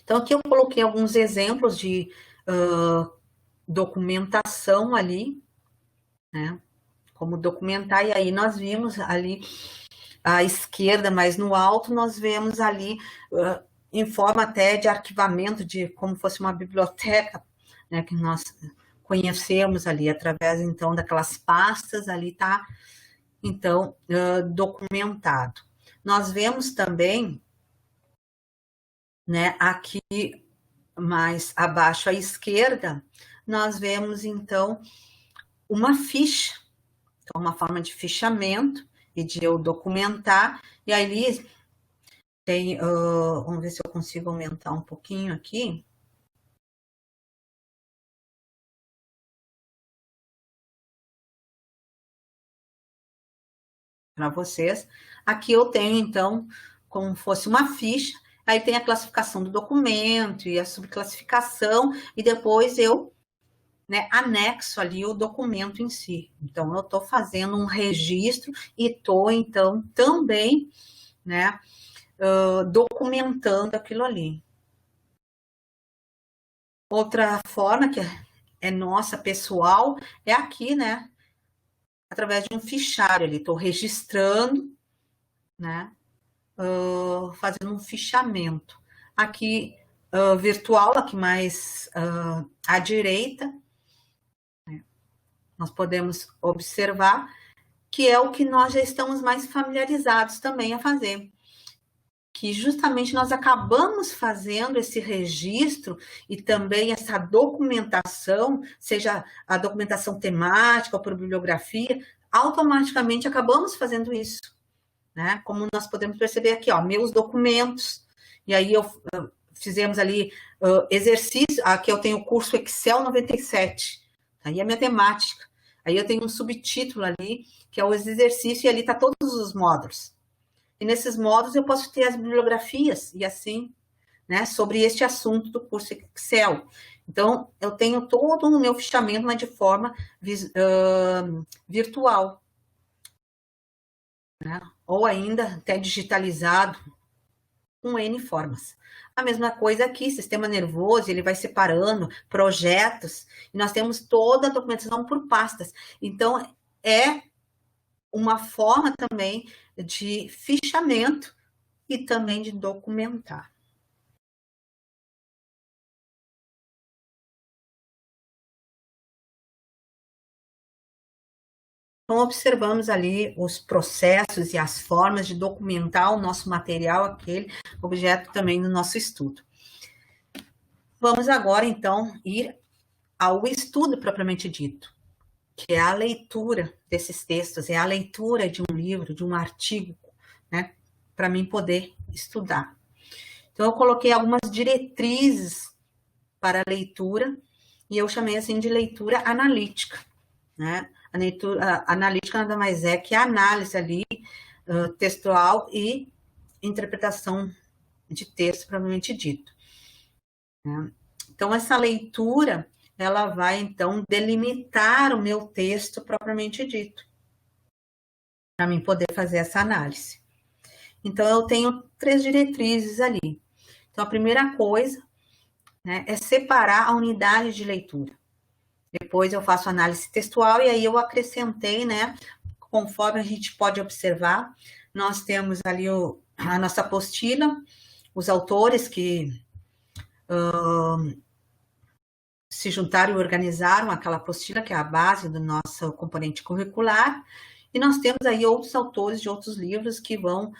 Então, aqui eu coloquei alguns exemplos de documentação ali, né? Como documentar, e aí nós vimos ali à esquerda, mas no alto, nós vemos ali em forma até de arquivamento, de como fosse uma biblioteca, né, que nós conhecemos ali, através, então, daquelas pastas, ali tá, então, documentado. Nós vemos também, né, aqui mais abaixo à esquerda, nós vemos, então, uma ficha, então, uma forma de fichamento e de eu documentar, e aí tem, vamos ver se eu consigo aumentar um pouquinho aqui. Para vocês. Aqui eu tenho, então, como fosse uma ficha, aí tem a classificação do documento e a subclassificação, e depois eu, né, anexo ali o documento em si. Então, eu estou fazendo um registro e estou, então, também, né, documentando aquilo ali. Outra forma que é nossa, pessoal, é aqui, né, através de um fichário ali, estou registrando, né, fazendo um fichamento. Aqui, virtual, aqui mais à direita, né, nós podemos observar que é o que nós já estamos mais familiarizados também a fazer, que justamente nós acabamos fazendo esse registro e também essa documentação, seja a documentação temática ou por bibliografia, automaticamente acabamos fazendo isso, né? Como nós podemos perceber aqui, ó, meus documentos, e aí fizemos ali exercício, aqui eu tenho o curso Excel 97, aí é minha temática, aí eu tenho um subtítulo ali, que é os exercícios, e ali tá todos os módulos. E nesses módulos eu posso ter as bibliografias, e assim, né, sobre este assunto do curso Excel. Então, eu tenho todo o meu fichamento, mas de forma virtual, né? Ou ainda até digitalizado, com N formas. A mesma coisa aqui, sistema nervoso, ele vai separando projetos, e nós temos toda a documentação por pastas. Então, é uma forma também de fichamento e também de documentar. Então, observamos ali os processos e as formas de documentar o nosso material, aquele objeto também do nosso estudo. Vamos agora, então, ir ao estudo propriamente dito, que é a leitura desses textos, é a leitura de um livro, de um artigo, né, para mim poder estudar. Então, eu coloquei algumas diretrizes para a leitura, e eu chamei assim de leitura analítica, né? A leitura analítica nada mais é que a análise ali, textual e interpretação de texto propriamente dito, né? Então, essa leitura, ela vai, então, delimitar o meu texto propriamente dito, para mim poder fazer essa análise. Então, eu tenho 3 diretrizes ali. Então, a primeira coisa, né, é separar a unidade de leitura. Depois eu faço análise textual e aí eu acrescentei, né, conforme a gente pode observar, nós temos ali a nossa apostila, os autores que se juntaram e organizaram aquela apostila, que é a base do nosso componente curricular, e nós temos aí outros autores de outros livros que vão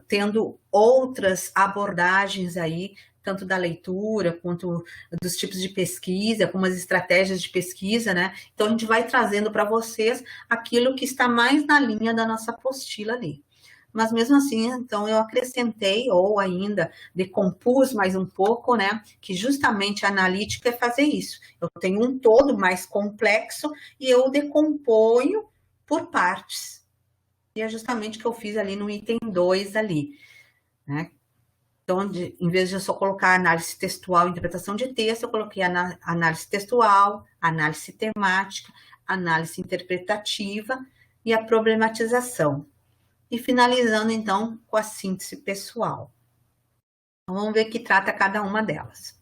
tendo outras abordagens aí, tanto da leitura, quanto dos tipos de pesquisa, como as estratégias de pesquisa, né? Então, a gente vai trazendo para vocês aquilo que está mais na linha da nossa apostila ali. Mas, mesmo assim, então, eu acrescentei, ou ainda decompus mais um pouco, né? Que justamente a analítica é fazer isso. Eu tenho um todo mais complexo e eu decomponho por partes. E é justamente o que eu fiz ali no item 2 ali, né? Então, em vez de eu só colocar análise textual e interpretação de texto, eu coloquei análise textual, análise temática, análise interpretativa e a problematização. E finalizando, então, com a síntese pessoal. Então, vamos ver que trata cada uma delas.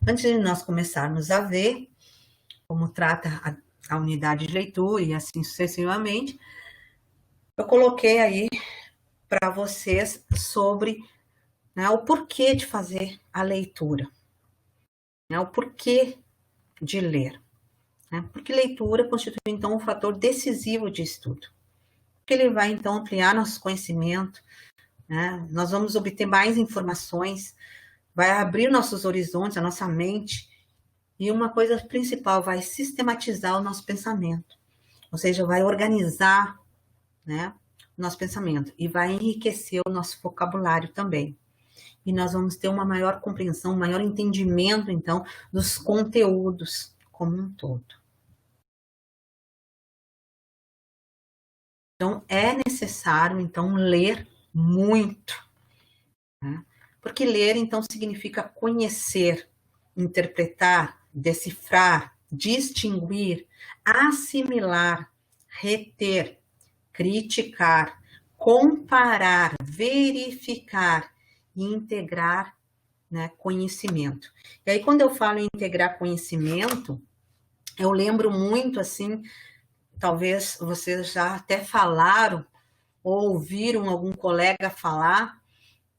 Antes de nós começarmos a ver como trata a unidade de leitura e assim sucessivamente, eu coloquei aí para vocês sobre, né, o porquê de fazer a leitura, né, o porquê de ler. Né, porque leitura constitui, então, um fator decisivo de estudo. Porque ele vai, então, ampliar nosso conhecimento, né, nós vamos obter mais informações, vai abrir nossos horizontes, a nossa mente, e uma coisa principal, vai sistematizar o nosso pensamento. Ou seja, vai organizar, né, o nosso pensamento e vai enriquecer o nosso vocabulário também. E nós vamos ter uma maior compreensão, um maior entendimento, então, dos conteúdos como um todo. Então, é necessário, então, ler muito, né? Porque ler, então, significa conhecer, interpretar, decifrar, distinguir, assimilar, reter, criticar, comparar, verificar e integrar, né, conhecimento. E aí, quando eu falo em integrar conhecimento, eu lembro muito, assim, talvez vocês já até falaram ou ouviram algum colega falar,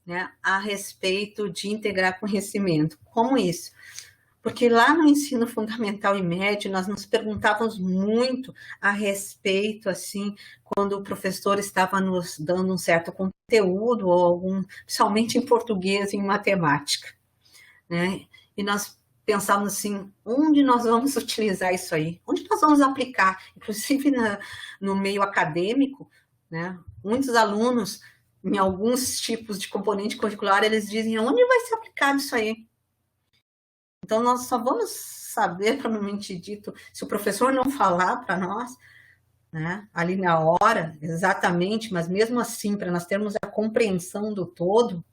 né, a respeito de integrar conhecimento. Como isso? Porque lá no ensino fundamental e médio, nós nos perguntávamos muito a respeito, assim, quando o professor estava nos dando um certo conteúdo, ou algum, principalmente em português e em matemática, né? E nós pensávamos assim, onde nós vamos utilizar isso aí? Onde nós vamos aplicar? Inclusive no meio acadêmico, né? Muitos alunos, em alguns tipos de componente curricular, eles dizem, onde vai ser aplicado isso aí? Então, nós só vamos saber, propriamente dito, se o professor não falar para nós, né, ali na hora, exatamente, mas mesmo assim, para nós termos a compreensão do todo,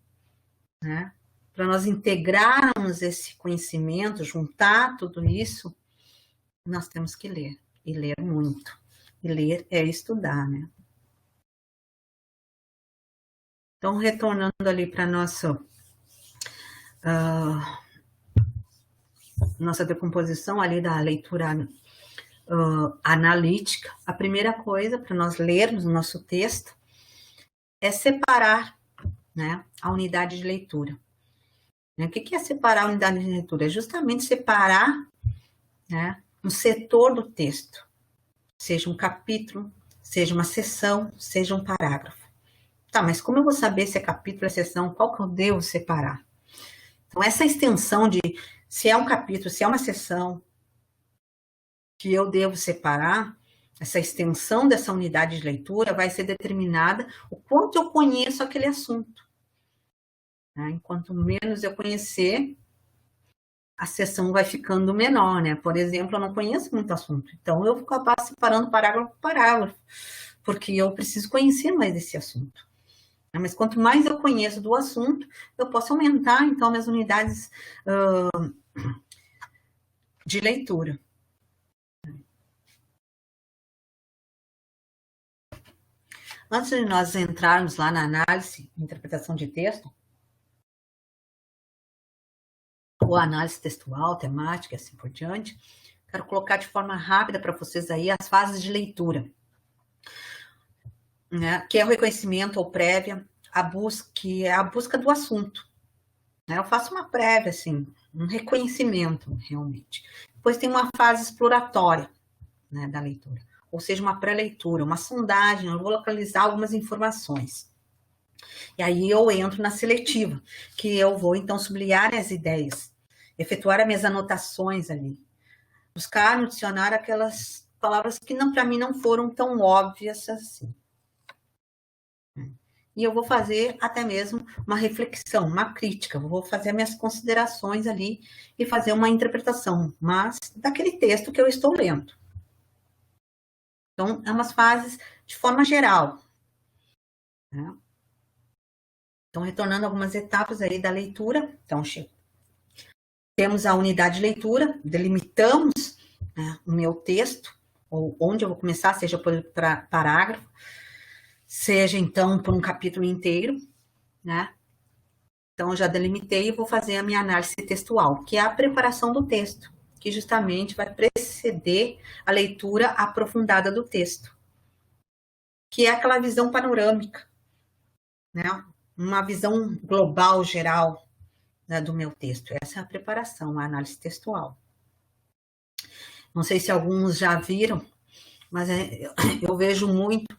né, para nós integrarmos esse conhecimento, juntar tudo isso, nós temos que ler, e ler muito. E ler é estudar, né? Então, retornando ali para nossa decomposição ali da leitura analítica, a primeira coisa para nós lermos o nosso texto é separar, né, a unidade de leitura. O que é separar a unidade de leitura? É justamente separar, né, um setor do texto, seja um capítulo, seja uma seção, seja um parágrafo. Tá, mas como eu vou saber se é capítulo, é seção, qual que eu devo separar? Então, essa extensão de se é um capítulo, se é uma seção, que eu devo separar, essa extensão dessa unidade de leitura vai ser determinada o quanto eu conheço aquele assunto. Né? Enquanto menos eu conhecer, a sessão vai ficando menor, né? Por exemplo, eu não conheço muito assunto, então eu vou acabar separando parágrafo por parágrafo, porque eu preciso conhecer mais desse assunto. Mas quanto mais eu conheço do assunto, eu posso aumentar, então, minhas unidades de leitura. Antes de nós entrarmos lá na análise, interpretação de texto, ou análise textual, temática, e assim por diante, quero colocar de forma rápida para vocês aí as fases de leitura, né? Que é o reconhecimento ou prévia, a busca, que é a busca do assunto. Né? Eu faço uma prévia, assim, um reconhecimento, realmente. Depois tem uma fase exploratória, né, da leitura, ou seja, uma pré-leitura, uma sondagem, eu vou localizar algumas informações. E aí eu entro na seletiva, que eu vou, então, sublinhar as ideias, efetuar as minhas anotações ali, buscar no dicionário aquelas palavras que para mim não foram tão óbvias assim. E eu vou fazer até mesmo uma reflexão, uma crítica, vou fazer minhas considerações ali e fazer uma interpretação, mas daquele texto que eu estou lendo. Então, é umas fases de forma geral, né? Então, retornando algumas etapas aí da leitura. Então, temos a unidade de leitura, delimitamos, né, o meu texto, ou onde eu vou começar, seja por parágrafo, seja, então, por um capítulo inteiro, né? Então, eu já delimitei e vou fazer a minha análise textual, que é a preparação do texto, que justamente vai preceder a leitura aprofundada do texto, que é aquela visão panorâmica, né? Uma visão global, geral, né, do meu texto. Essa é a preparação, a análise textual. Não sei se alguns já viram, mas eu vejo muito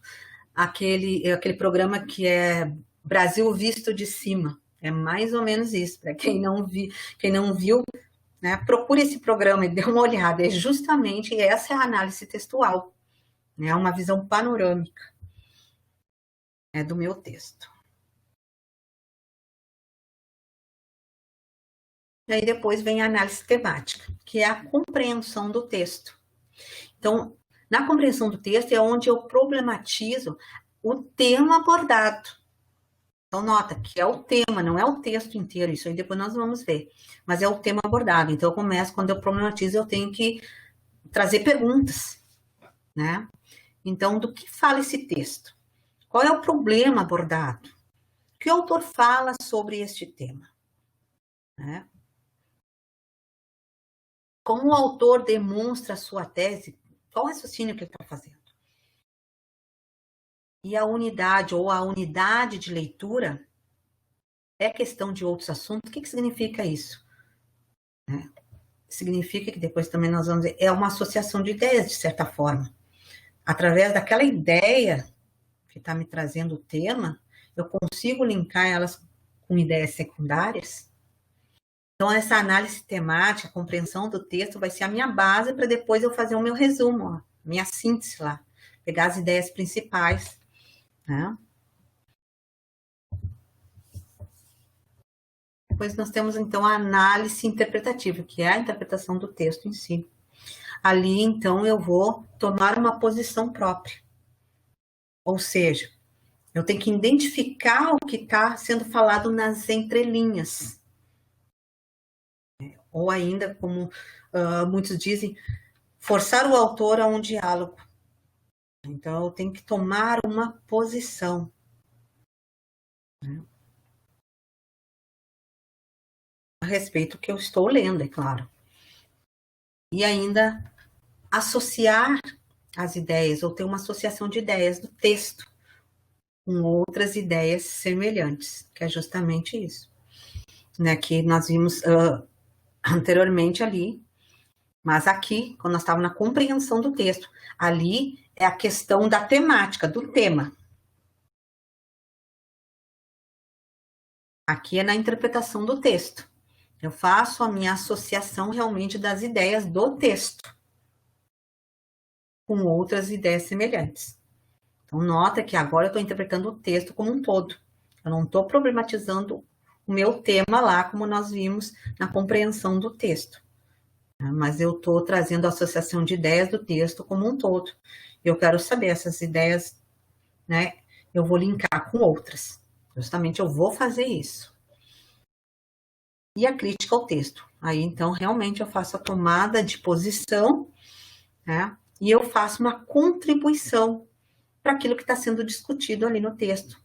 aquele programa que é Brasil Visto de Cima. É mais ou menos isso. Para quem não viu, né, procure esse programa e dê uma olhada. É justamente essa é a análise textual, né, uma visão panorâmica, né, do meu texto. E aí depois vem a análise temática, que é a compreensão do texto. Então, na compreensão do texto é onde eu problematizo o tema abordado. Então, nota que é o tema, não é o texto inteiro, isso aí depois nós vamos ver. Mas é o tema abordado. Então, eu começo, quando eu problematizo, eu tenho que trazer perguntas, né? Então, do que fala esse texto? Qual é o problema abordado? O que o autor fala sobre este tema? Né? Como o autor demonstra a sua tese? Qual o raciocínio que ele está fazendo? E a unidade, ou a unidade de leitura, é questão de outros assuntos. O que significa isso? Né? Significa que depois também nós vamos ver, é uma associação de ideias, de certa forma. Através daquela ideia que está me trazendo o tema, eu consigo linkar elas com ideias secundárias. Então, essa análise temática, a compreensão do texto vai ser a minha base para depois eu fazer o meu resumo, ó, minha síntese lá, pegar as ideias principais, né? Depois nós temos, então, a análise interpretativa, que é a interpretação do texto em si. Ali, então, eu vou tomar uma posição própria. Ou seja, eu tenho que identificar o que está sendo falado nas entrelinhas. Ou ainda, como muitos dizem, forçar o autor a um diálogo. Então, eu tenho que tomar uma posição. A respeito do que eu estou lendo, é claro. E ainda associar as ideias, ou ter uma associação de ideias do texto com outras ideias semelhantes, que é justamente isso, né, que nós vimos anteriormente ali, mas aqui, quando nós estávamos na compreensão do texto, ali é a questão da temática, do tema. Aqui é na interpretação do texto. Eu faço a minha associação realmente das ideias do texto com outras ideias semelhantes. Então, nota que agora eu estou interpretando o texto como um todo. Eu não estou problematizando o meu tema lá, como nós vimos na compreensão do texto. Mas eu estou trazendo a associação de ideias do texto como um todo. Eu quero saber essas ideias, né? Eu vou linkar com outras. Justamente eu vou fazer isso. E a crítica ao texto. Aí, então, realmente eu faço a tomada de posição, né? E eu faço uma contribuição para aquilo que está sendo discutido ali no texto.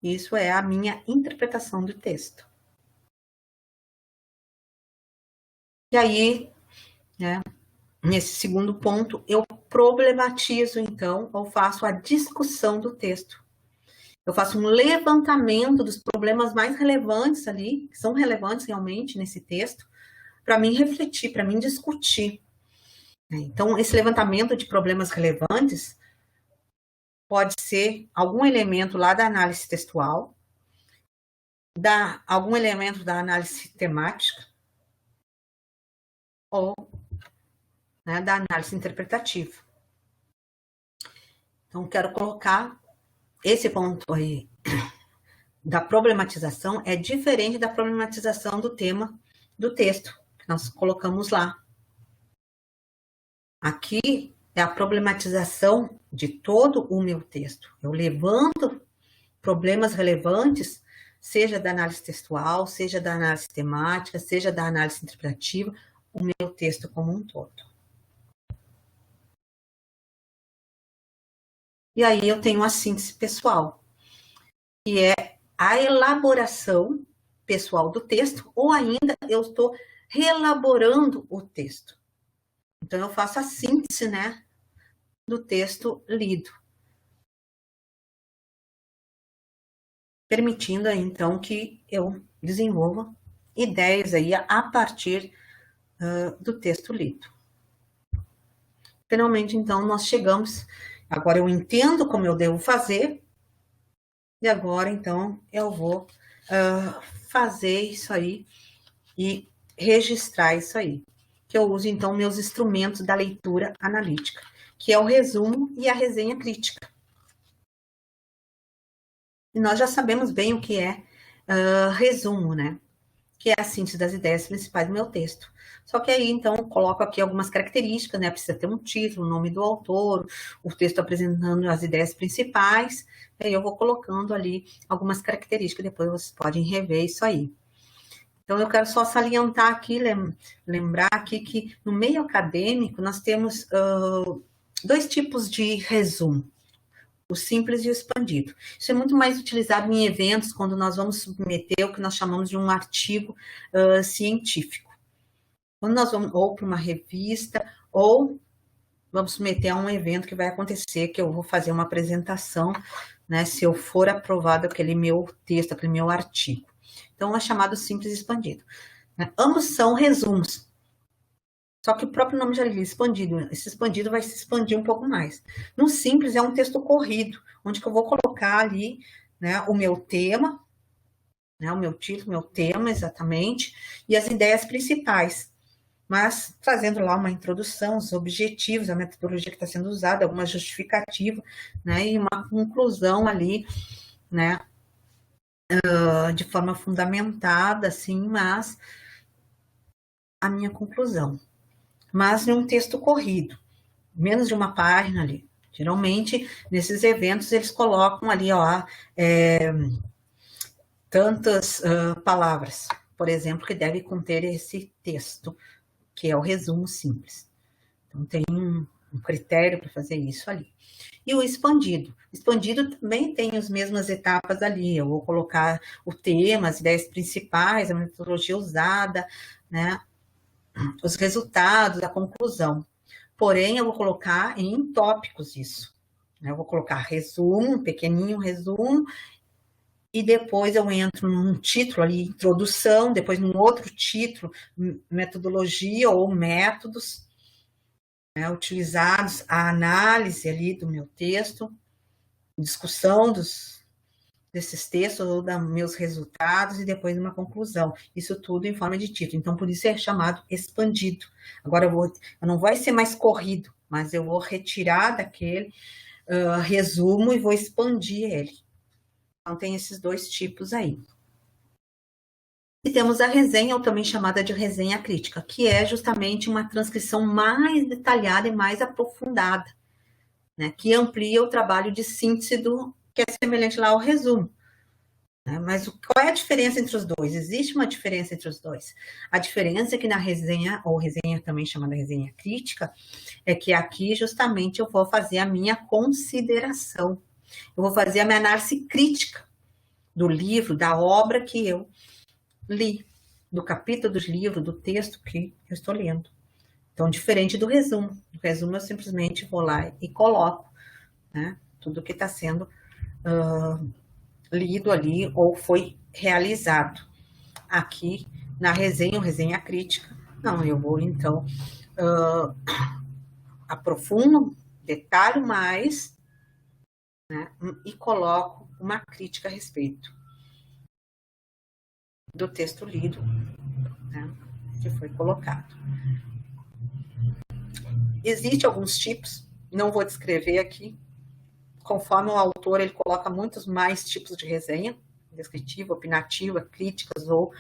Isso é a minha interpretação do texto. E aí, né, nesse segundo ponto, eu problematizo, então, ou faço a discussão do texto. Eu faço um levantamento dos problemas mais relevantes ali, que são relevantes realmente nesse texto, para mim refletir, para mim discutir. Então, esse levantamento de problemas relevantes pode ser algum elemento lá da análise textual, algum elemento da análise temática, ou, né, da análise interpretativa. Então, quero colocar esse ponto aí da problematização é diferente da problematização do tema do texto que nós colocamos lá. Aqui é a problematização de todo o meu texto. Eu levanto problemas relevantes, seja da análise textual, seja da análise temática, seja da análise interpretativa, o meu texto como um todo. E aí eu tenho a síntese pessoal, que é a elaboração pessoal do texto, ou ainda eu estou reelaborando o texto. Então, eu faço a síntese, né, do texto lido, permitindo, então, que eu desenvolva ideias aí a partir do texto lido. Finalmente, então, nós chegamos, agora eu entendo como eu devo fazer, e agora, então, eu vou fazer isso aí e registrar isso aí. Que eu uso, então, meus instrumentos da leitura analítica, que é o resumo e a resenha crítica. E nós já sabemos bem o que é resumo, né? Que é a síntese das ideias principais do meu texto. Só que aí, então, eu coloco aqui algumas características, né? Precisa ter um título, o nome do autor, o texto apresentando as ideias principais, e aí eu vou colocando ali algumas características, depois vocês podem rever isso aí. Então, eu quero só salientar aqui, lembrar aqui que no meio acadêmico nós temos dois tipos de resumo, o simples e o expandido. Isso é muito mais utilizado em eventos, quando nós vamos submeter o que nós chamamos de um artigo científico. Quando nós vamos ou para uma revista, ou vamos submeter a um evento que vai acontecer, que eu vou fazer uma apresentação, né, se eu for aprovado aquele meu texto, aquele meu artigo. Então, é chamado simples e expandido. Ambos são resumos. Só que o próprio nome já diz expandido. Esse expandido vai se expandir um pouco mais. No simples, é um texto corrido, onde que eu vou colocar ali, né, o meu tema, né, o meu título, meu tema, exatamente, e as ideias principais. Mas trazendo lá uma introdução, os objetivos, a metodologia que está sendo usada, alguma justificativa, né, e uma conclusão ali, né, de forma fundamentada, assim, mas a minha conclusão. Mas em um texto corrido, menos de uma página ali. Geralmente, nesses eventos, eles colocam ali, ó, tantas palavras, por exemplo, que deve conter esse texto, que é o resumo simples. Então, tem um critério para fazer isso ali. E o expandido. O expandido também tem as mesmas etapas ali. Eu vou colocar o tema, as ideias principais, a metodologia usada, né? Os resultados, a conclusão. Porém, eu vou colocar em tópicos isso. Eu vou colocar resumo, um pequenininho resumo, e depois eu entro num título ali, introdução, depois num outro título, metodologia ou métodos, né, utilizados, a análise ali do meu texto, discussão desses textos ou dos meus resultados e depois uma conclusão. Isso tudo em forma de título. Então, por isso é chamado expandido. Agora, não vai ser mais corrido, mas eu vou retirar daquele resumo e vou expandir ele. Então, tem esses dois tipos aí. E temos a resenha, ou também chamada de resenha crítica, que é justamente uma transcrição mais detalhada e mais aprofundada, né, que amplia o trabalho de síntese que é semelhante lá ao resumo. Né? Mas qual é a diferença entre os dois? Existe uma diferença entre os dois. A diferença é que na resenha, ou resenha também chamada resenha crítica, é que aqui justamente eu vou fazer a minha consideração. Eu vou fazer a minha análise crítica do livro, da obra que eu li, do capítulo do livro, do texto que eu estou lendo. Então, diferente do resumo. No resumo, eu simplesmente vou lá e coloco, né, tudo que está sendo lido ali ou foi realizado. Aqui, na resenha, ou resenha crítica, não, eu vou, então, aprofundo, detalho mais, né, e coloco uma crítica a respeito do texto lido, né, que foi colocado. Existem alguns tipos, não vou descrever aqui, conforme o autor, ele coloca muitos mais tipos de resenha, descritiva, opinativa, críticas ou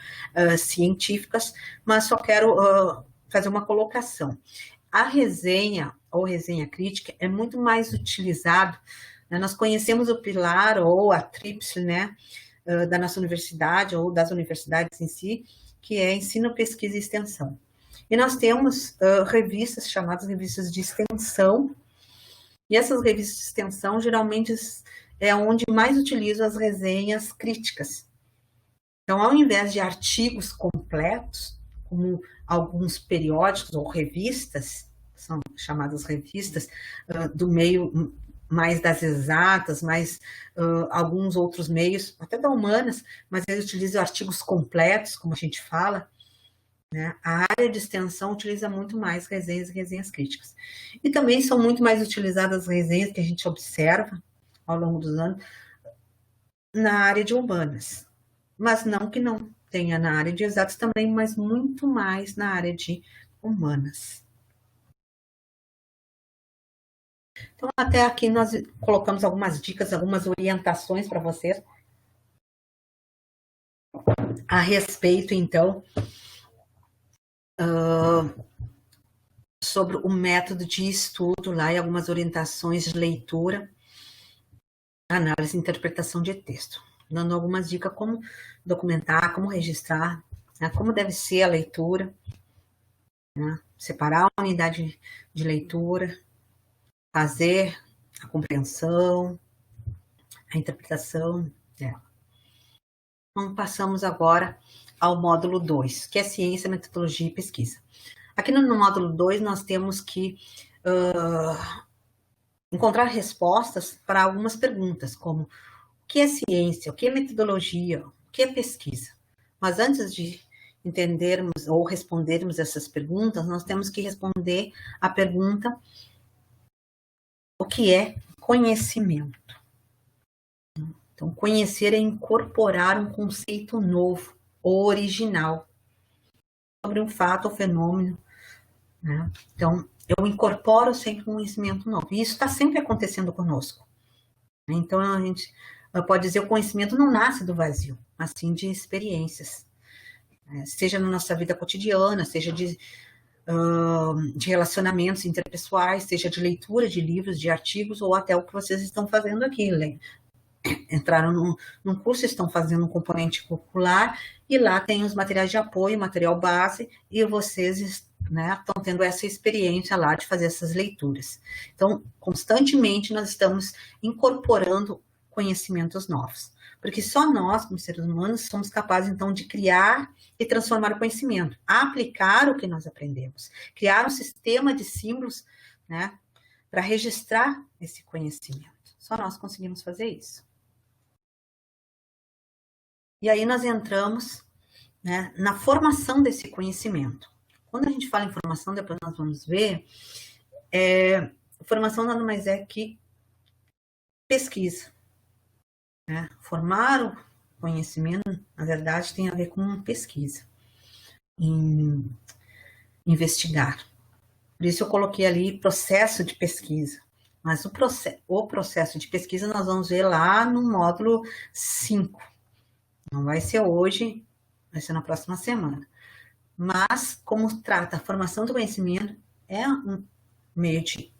científicas, mas só quero fazer uma colocação. A resenha ou resenha crítica é muito mais utilizado Nós conhecemos o pilar ou a tríplice, né, da nossa universidade ou das universidades em si, que é ensino, pesquisa e extensão. E nós temos revistas chamadas revistas de extensão, e essas revistas de extensão geralmente é onde mais utilizam as resenhas críticas. Então, ao invés de artigos completos, como alguns periódicos ou revistas, são chamadas revistas, do meio mais das exatas, mais alguns outros meios, até da humanas, mas eles utilizam artigos completos, como a gente fala, né? A área de extensão utiliza muito mais resenhas e resenhas críticas. E também são muito mais utilizadas as resenhas que a gente observa ao longo dos anos na área de humanas. Mas não que não tenha na área de exatas também, mas muito mais na área de humanas. Então, até aqui nós colocamos algumas dicas, algumas orientações para vocês a respeito, então, sobre o método de estudo lá e algumas orientações de leitura, análise e interpretação de texto, dando algumas dicas como documentar, como registrar, né, como deve ser a leitura, né, separar a unidade de leitura, fazer a compreensão, a interpretação dela. Então, passamos agora ao módulo 2, que é ciência, metodologia e pesquisa. Aqui no módulo 2, nós temos que encontrar respostas para algumas perguntas, como o que é ciência, o que é metodologia, o que é pesquisa. Mas antes de entendermos ou respondermos essas perguntas, nós temos que responder a pergunta: o que é conhecimento? Então, conhecer é incorporar um conceito novo, original, sobre um fato ou fenômeno, né? Então, eu incorporo sempre um conhecimento novo. E isso está sempre acontecendo conosco. Então, a gente pode dizer que o conhecimento não nasce do vazio, mas sim de experiências. Seja na nossa vida cotidiana, seja de relacionamentos interpessoais, seja de leitura de livros, de artigos, ou até o que vocês estão fazendo aqui, entraram num curso, estão fazendo um componente curricular, e lá tem os materiais de apoio, material base, e vocês estão tendo essa experiência lá de fazer essas leituras. Então, constantemente nós estamos incorporando conhecimentos novos, porque só nós, como seres humanos, somos capazes, então, de criar e transformar o conhecimento, aplicar o que nós aprendemos, criar um sistema de símbolos, né, para registrar esse conhecimento. Só nós conseguimos fazer isso. E aí nós entramos, né, na formação desse conhecimento. Quando a gente fala em formação, depois nós vamos ver, formação nada mais é que pesquisa. Né? Formar o conhecimento, na verdade, tem a ver com pesquisa, em investigar. Por isso eu coloquei ali processo de pesquisa. Mas o processo de pesquisa nós vamos ver lá no módulo 5. Não vai ser hoje, vai ser na próxima semana. Mas, como trata a formação do conhecimento, é um meio de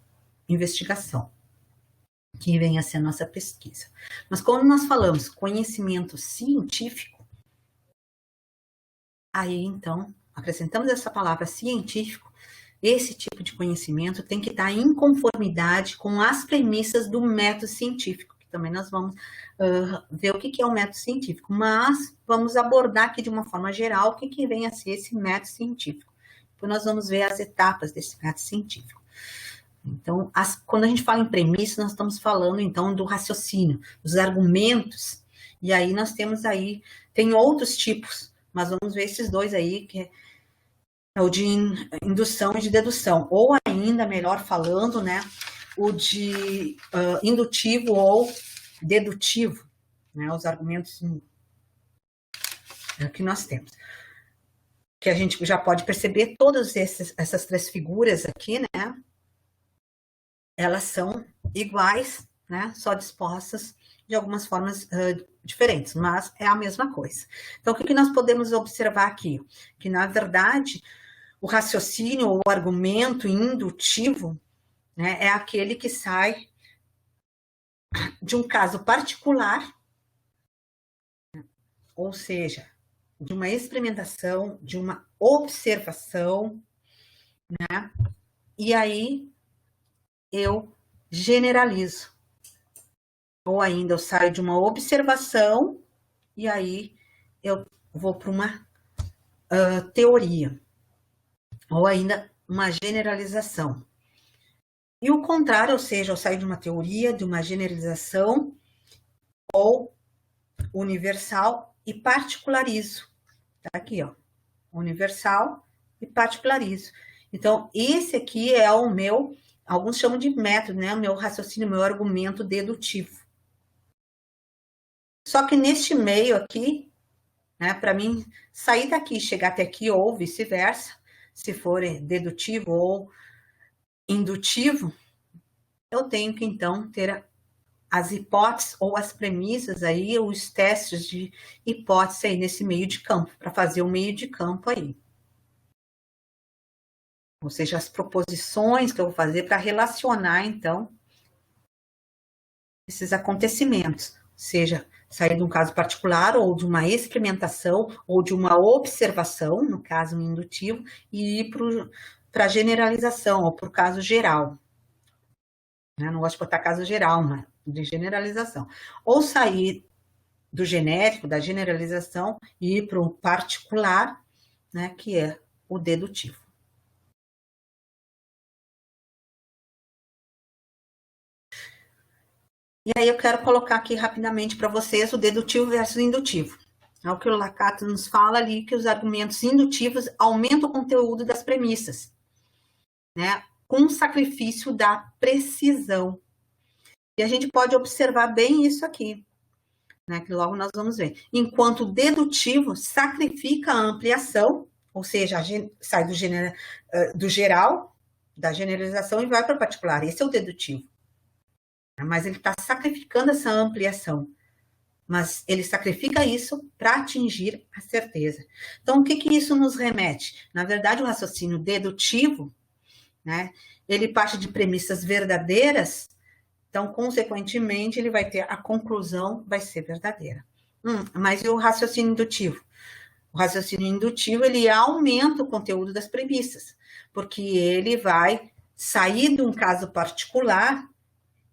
investigação, que vem a ser a nossa pesquisa. Mas quando nós falamos conhecimento científico, aí, então, acrescentamos essa palavra científico, esse tipo de conhecimento tem que estar em conformidade com as premissas do método científico. Também nós vamos ver o que é o método científico, mas vamos abordar aqui de uma forma geral o que vem a ser esse método científico. Depois nós vamos ver as etapas desse método científico. Então, quando a gente fala em premissa, nós estamos falando, então, do raciocínio, dos argumentos, e aí nós temos aí, tem outros tipos, mas vamos ver esses dois aí, que é o de indução e de dedução, ou ainda, melhor falando, né, o de indutivo ou dedutivo, né, os argumentos que nós temos. Que a gente já pode perceber, todas essas três figuras aqui, né, elas são iguais, né, só dispostas de algumas formas diferentes, mas é a mesma coisa. Então, o que nós podemos observar aqui? Que, na verdade, o raciocínio ou o argumento indutivo, né, é aquele que sai de um caso particular, ou seja, de uma experimentação, de uma observação, né? E aí eu generalizo. Ou ainda eu saio de uma observação e aí eu vou para uma teoria. Ou ainda uma generalização. E o contrário, ou seja, eu saio de uma teoria, de uma generalização ou universal e particularizo. Tá aqui, ó. Universal e particularizo. Então, esse aqui é o meu, alguns chamam de método, né? O meu raciocínio, o meu argumento dedutivo. Só que neste meio aqui, né, para mim sair daqui e chegar até aqui, ou vice-versa, se for dedutivo ou indutivo, eu tenho que, então, ter as hipóteses ou as premissas aí, os testes de hipótese aí nesse meio de campo, para fazer o meio de campo aí. Ou seja, as proposições que eu vou fazer para relacionar, então, esses acontecimentos, seja sair de um caso particular, ou de uma experimentação, ou de uma observação, no caso indutivo, e ir para a generalização, ou para o caso geral. Eu não gosto de botar caso geral, mas de generalização. Ou sair do genérico, da generalização, e ir para o particular, né, que é o dedutivo. E aí eu quero colocar aqui rapidamente para vocês o dedutivo versus indutivo. É o que o Lakatos nos fala ali, que os argumentos indutivos aumentam o conteúdo das premissas, né? Com o sacrifício da precisão. E a gente pode observar bem isso aqui, né? Que logo nós vamos ver. Enquanto o dedutivo sacrifica a ampliação, ou seja, sai do geral, da generalização e vai para o particular. Esse é o dedutivo. Mas ele está sacrificando essa ampliação. Mas ele sacrifica isso para atingir a certeza. Então, o que isso nos remete? Na verdade, o raciocínio dedutivo, né, ele parte de premissas verdadeiras, então, consequentemente, ele vai ter a conclusão, vai ser verdadeira. Mas e o raciocínio indutivo? O raciocínio indutivo, ele aumenta o conteúdo das premissas, porque ele vai sair de um caso particular,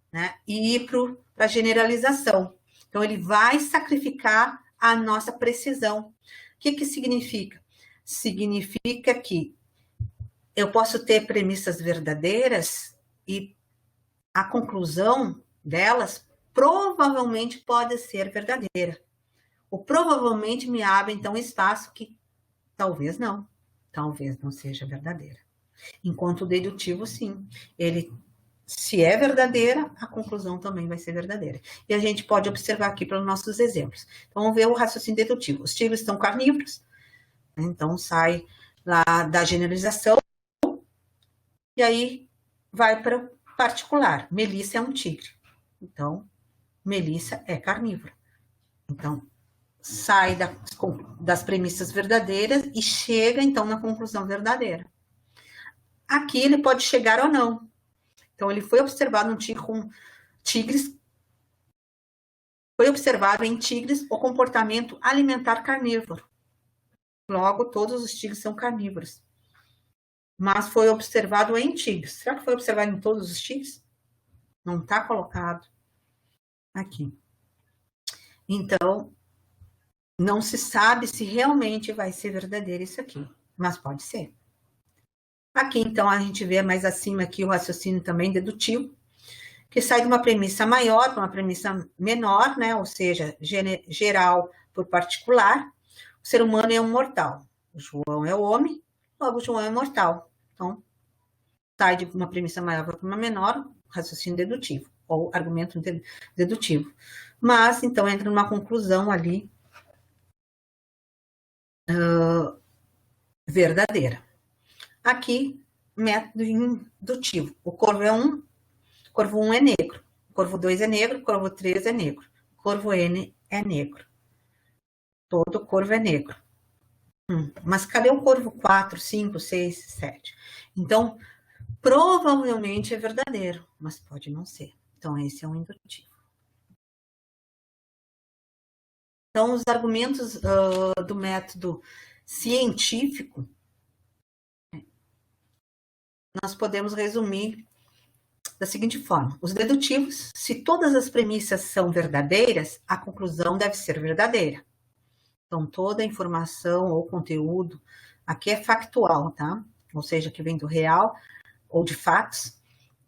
né, e ir para a generalização. Então, ele vai sacrificar a nossa precisão. O que significa? Significa que eu posso ter premissas verdadeiras e a conclusão delas provavelmente pode ser verdadeira. O provavelmente me abre, então, espaço que talvez não seja verdadeira. Enquanto o dedutivo, sim, ele, se é verdadeira, a conclusão também vai ser verdadeira. E a gente pode observar aqui pelos nossos exemplos. Então, vamos ver o raciocínio dedutivo. Os tigres estão carnívoros, então sai lá da generalização, e aí vai para o particular. Melissa é um tigre. Então, Melissa é carnívora. Então, sai das premissas verdadeiras e chega, então, na conclusão verdadeira. Aqui ele pode chegar ou não. Então, ele foi observado um tigre com tigres. Foi observado em tigres o comportamento alimentar carnívoro. Logo, todos os tigres são carnívoros. Mas foi observado em tigres. Será que foi observado em todos os tigres? Não está colocado aqui. Então, não se sabe se realmente vai ser verdadeiro isso aqui, mas pode ser. Aqui, então, a gente vê mais acima aqui o raciocínio também dedutivo, que sai de uma premissa maior para uma premissa menor, né? Ou seja, geral por particular. O ser humano é um mortal. O João é o homem, logo o João é mortal. Então, sai de uma premissa maior para uma menor, raciocínio dedutivo, ou argumento dedutivo. Mas, então, entra numa conclusão ali verdadeira. Aqui, método indutivo. O corvo é 1, corvo 1 é negro, corvo 2 é negro, corvo 3 é negro, corvo N é negro. Todo corvo é negro. Mas cadê o corvo 4, 5, 6, 7? Então, provavelmente é verdadeiro, mas pode não ser. Então, esse é um indutivo. Então, os argumentos do método científico, nós podemos resumir da seguinte forma: os dedutivos, se todas as premissas são verdadeiras, a conclusão deve ser verdadeira. Então, toda a informação ou conteúdo aqui é factual, tá? Ou seja, que vem do real ou de fatos,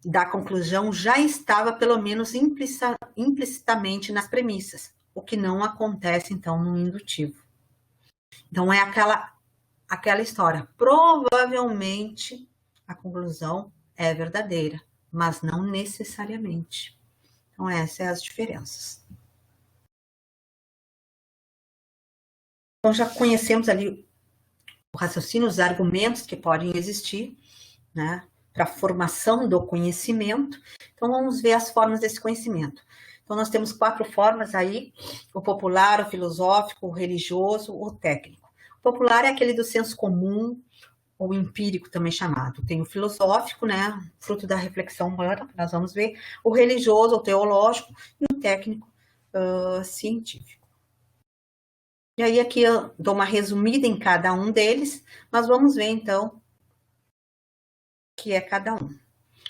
da conclusão já estava, pelo menos implicitamente, nas premissas, o que não acontece, então, no indutivo. Então, é aquela história. Provavelmente, a conclusão é verdadeira, mas não necessariamente. Então, essas são as diferenças. Então, já conhecemos ali o raciocínio, os argumentos que podem existir, né, para a formação do conhecimento. Então, vamos ver as formas desse conhecimento. Então, nós temos 4 formas aí: o popular, o filosófico, o religioso, o técnico. O popular é aquele do senso comum, ou empírico também chamado. Tem o filosófico, né, fruto da reflexão humana, que nós vamos ver, o religioso, ou teológico, e o técnico científico. E aí aqui eu dou uma resumida em cada um deles, mas vamos ver então o que é cada um.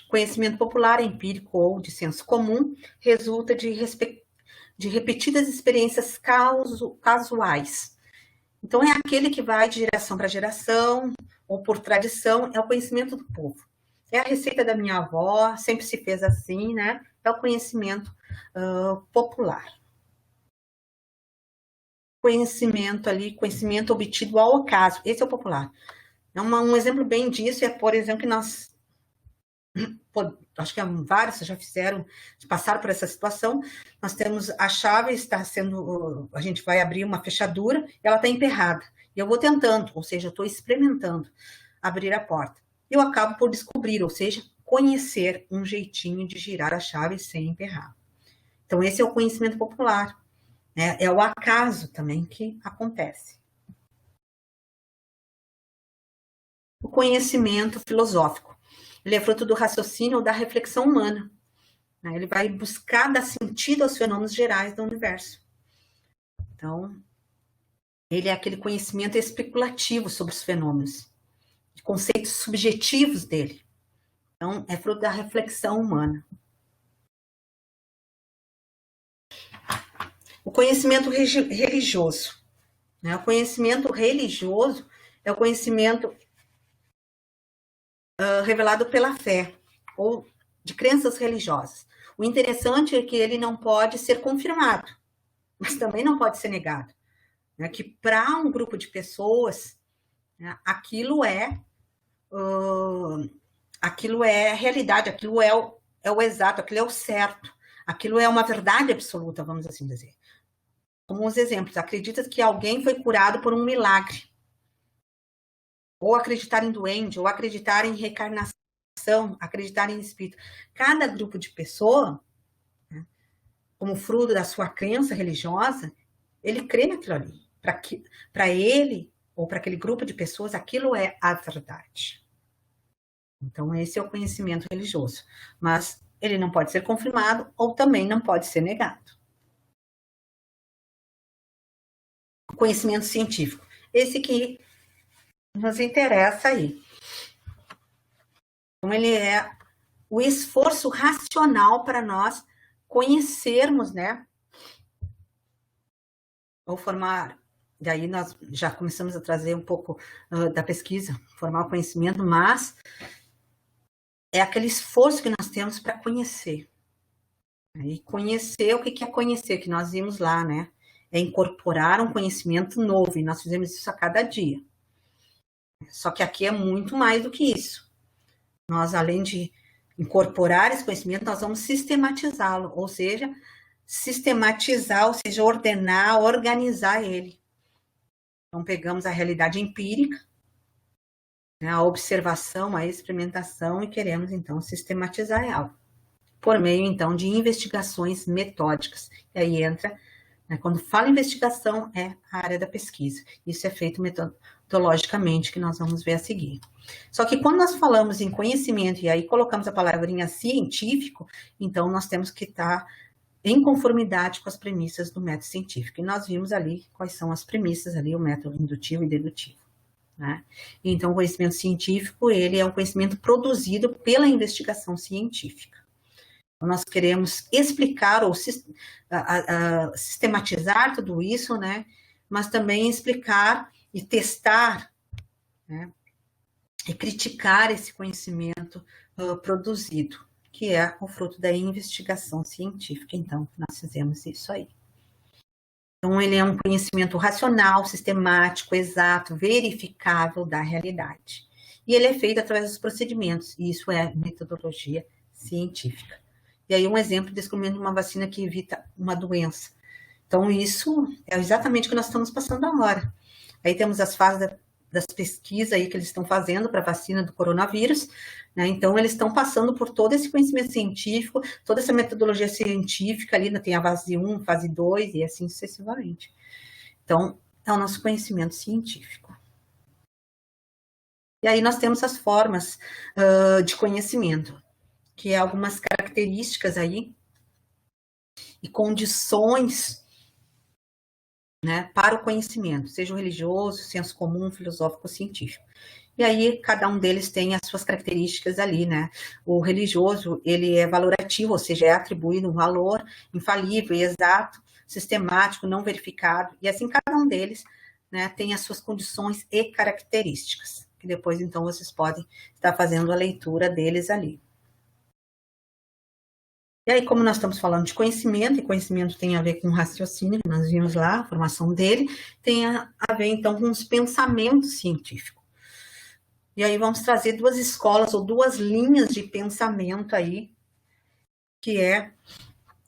Conhecimento popular, empírico ou de senso comum, resulta de repetidas experiências casuais. Então, é aquele que vai de geração para geração, ou por tradição, é o conhecimento do povo. É a receita da minha avó, sempre se fez assim, né? É o conhecimento popular. Conhecimento obtido ao acaso, esse é o popular. Um exemplo bem disso é, por exemplo, que nós, acho que vários já fizeram, passaram por essa situação. Nós temos a chave, a gente vai abrir uma fechadura, e ela está emperrada. E eu vou tentando, ou seja, eu estou experimentando abrir a porta. Eu acabo por descobrir, ou seja, conhecer um jeitinho de girar a chave sem emperrar. Então, esse é o conhecimento popular. É o acaso também que acontece. O conhecimento filosófico. Ele é fruto do raciocínio ou da reflexão humana. Ele vai buscar dar sentido aos fenômenos gerais do universo. Então, ele é aquele conhecimento especulativo sobre os fenômenos, de conceitos subjetivos dele. Então, é fruto da reflexão humana. O conhecimento religioso. O conhecimento religioso é o conhecimento revelado pela fé, ou de crenças religiosas. O interessante é que ele não pode ser confirmado, mas também não pode ser negado. Que para um grupo de pessoas, aquilo é realidade, aquilo é o exato, aquilo é o certo, aquilo é uma verdade absoluta, vamos assim dizer. Como uns exemplos: acredita que alguém foi curado por um milagre, ou acreditar em duende, ou acreditar em reencarnação, acreditar em espírito. Cada grupo de pessoa, como fruto da sua crença religiosa, ele crê naquilo ali. Para ele, ou para aquele grupo de pessoas, aquilo é a verdade. Então, esse é o conhecimento religioso. Mas ele não pode ser confirmado, ou também não pode ser negado. O conhecimento científico. Esse que nos interessa aí. Então, ele é o esforço racional para nós conhecermos, né? Ou formar. Daí nós já começamos a trazer um pouco da pesquisa, formar o conhecimento, mas é aquele esforço que nós temos para conhecer. E conhecer, o que é conhecer? Que nós vimos lá, né? É incorporar um conhecimento novo, e nós fizemos isso a cada dia. Só que aqui é muito mais do que isso. Nós, além de incorporar esse conhecimento, nós vamos sistematizá-lo, ou seja, ordenar, organizar ele. Então, pegamos a realidade empírica, a observação, a experimentação, e queremos, então, sistematizar ela, por meio, então, de investigações metódicas. E aí entra, quando fala investigação, é a área da pesquisa. Isso é feito metodologicamente, que nós vamos ver a seguir. Só que quando nós falamos em conhecimento, e aí colocamos a palavrinha científico, então nós temos que estar em conformidade com as premissas do método científico. E nós vimos ali quais são as premissas ali, o método indutivo e dedutivo. Né? Então, o conhecimento científico, ele é um conhecimento produzido pela investigação científica. Então, nós queremos explicar ou sistematizar tudo isso, né? Mas também explicar e testar, né? E criticar esse conhecimento produzido, que é o fruto da investigação científica. Então, nós fizemos isso aí. Então, ele é um conhecimento racional, sistemático, exato, verificável da realidade. E ele é feito através dos procedimentos, e isso é metodologia científica. E aí, um exemplo de descobrimento de uma vacina que evita uma doença. Então, isso é exatamente o que nós estamos passando agora. Aí temos as fases das pesquisas aí que eles estão fazendo para a vacina do coronavírus, né? Então, eles estão passando por todo esse conhecimento científico, toda essa metodologia científica ali, tem a fase 1, fase 2 e assim sucessivamente. Então, é o nosso conhecimento científico. E aí nós temos as formas de conhecimento, que é algumas características aí e condições, né, para o conhecimento, seja o religioso, senso comum, filosófico, científico. E aí, cada um deles tem as suas características ali, né? O religioso, ele é valorativo, ou seja, é atribuído um valor infalível e exato, sistemático, não verificado, e assim cada um deles, né, tem as suas condições e características, que depois, então, vocês podem estar fazendo a leitura deles ali. E aí, como nós estamos falando de conhecimento, e conhecimento tem a ver com raciocínio, nós vimos lá a formação dele, tem a ver, então, com os pensamentos científicos. E aí vamos trazer duas escolas ou duas linhas de pensamento aí, que é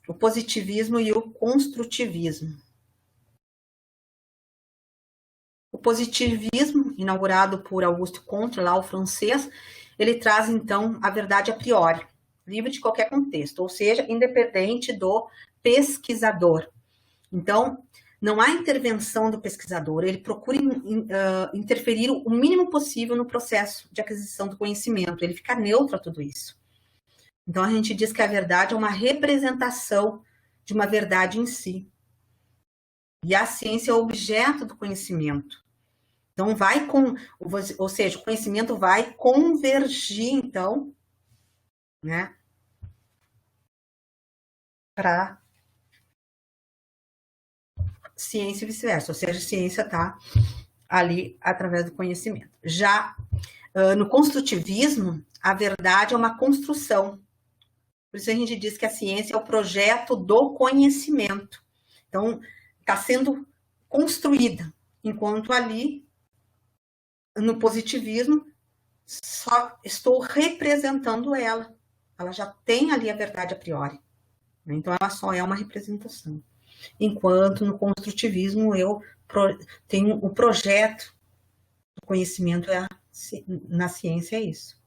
o positivismo e o construtivismo. O positivismo, inaugurado por Auguste Comte, lá o francês, ele traz, então, a verdade a priori, livre de qualquer contexto, ou seja, independente do pesquisador. Então, não há intervenção do pesquisador, ele procura interferir o mínimo possível no processo de aquisição do conhecimento, ele fica neutro a tudo isso. Então, a gente diz que a verdade é uma representação de uma verdade em si. E a ciência é o objeto do conhecimento. Então, ou seja, o conhecimento vai convergir, então, né, para ciência e vice-versa, ou seja, a ciência está ali através do conhecimento. Já no construtivismo, a verdade é uma construção. Por isso a gente diz que a ciência é o projeto do conhecimento. Então, está sendo construída, enquanto ali, no positivismo, só estou representando ela. Ela já tem ali a verdade a priori. Então, ela só é uma representação. Enquanto no construtivismo eu tenho o projeto do conhecimento, na ciência é isso.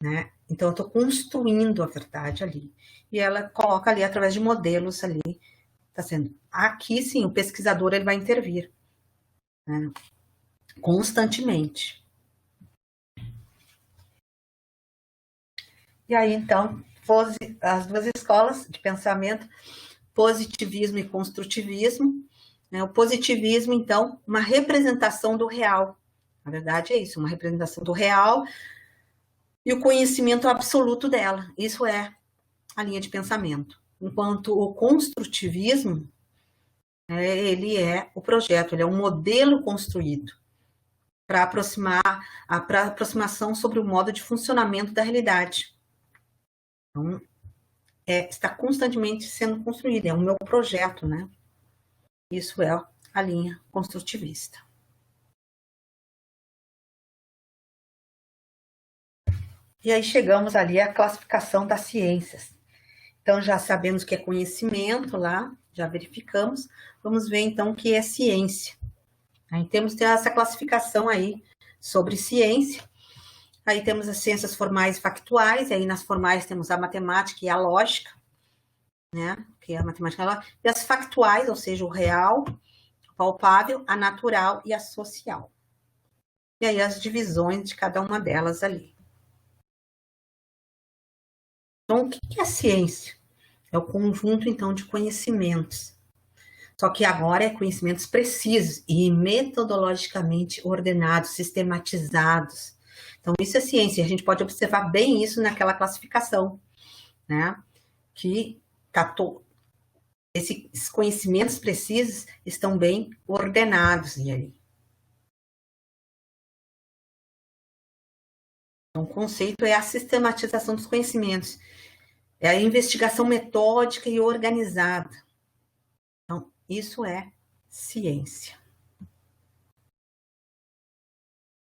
Né? Então, eu estou construindo a verdade ali. E ela coloca ali, através de modelos ali, está sendo. Aqui, sim, o pesquisador ele vai intervir. Né? Constantemente. E aí, então, as duas escolas de pensamento, positivismo e construtivismo. Né? O positivismo, então, uma representação do real. Na verdade, é isso, uma representação do real e o conhecimento absoluto dela. Isso é a linha de pensamento. Enquanto o construtivismo, ele é o projeto, ele é um modelo construído para aproximação sobre o modo de funcionamento da realidade. Então, está constantemente sendo construído, é o meu projeto, né? Isso é a linha construtivista. E aí chegamos ali à classificação das ciências. Então, já sabemos que é conhecimento lá, já verificamos. Vamos ver, então, o que é ciência. Aí temos essa classificação aí sobre ciência. Aí temos as ciências formais e factuais, e aí nas formais temos a matemática e a lógica, né? Que é a matemática e a lógica. E as factuais, ou seja, o real, o palpável, a natural e a social. E aí as divisões de cada uma delas ali. Então, o que é ciência? É o conjunto, então, de conhecimentos. Só que agora é conhecimentos precisos e metodologicamente ordenados, sistematizados. Então, isso é ciência. A gente pode observar bem isso naquela classificação, né? Que esses conhecimentos precisos estão bem ordenados ali. Então, o conceito é a sistematização dos conhecimentos. É a investigação metódica e organizada. Então, isso é ciência.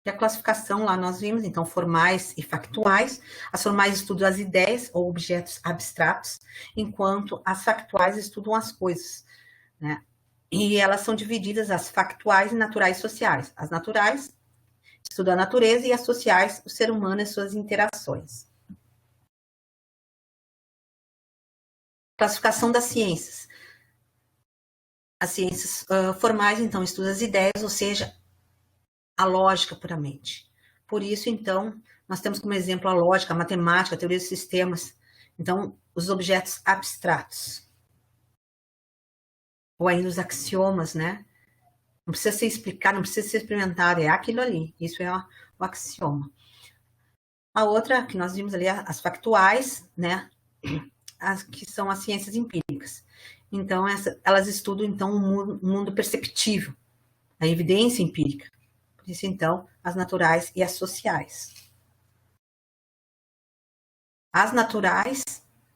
E a classificação lá nós vimos, então, formais e factuais. As formais estudam as ideias ou objetos abstratos, enquanto as factuais estudam as coisas, né? E elas são divididas, as factuais, naturais e sociais. As naturais estudam a natureza e as sociais, o ser humano e suas interações. Classificação das ciências. As ciências formais, então, estudam as ideias, ou seja, a lógica puramente. Por isso, então, nós temos como exemplo a lógica, a matemática, a teoria dos sistemas. Então, os objetos abstratos. Ou ainda os axiomas, né? Não precisa ser explicado, não precisa ser experimentado, é aquilo ali. Isso é o axioma. A outra, que nós vimos ali, as factuais, né? As que são as ciências empíricas. Então, elas estudam, então, o mundo perceptível, a evidência empírica. Por isso, então, as naturais e as sociais. As naturais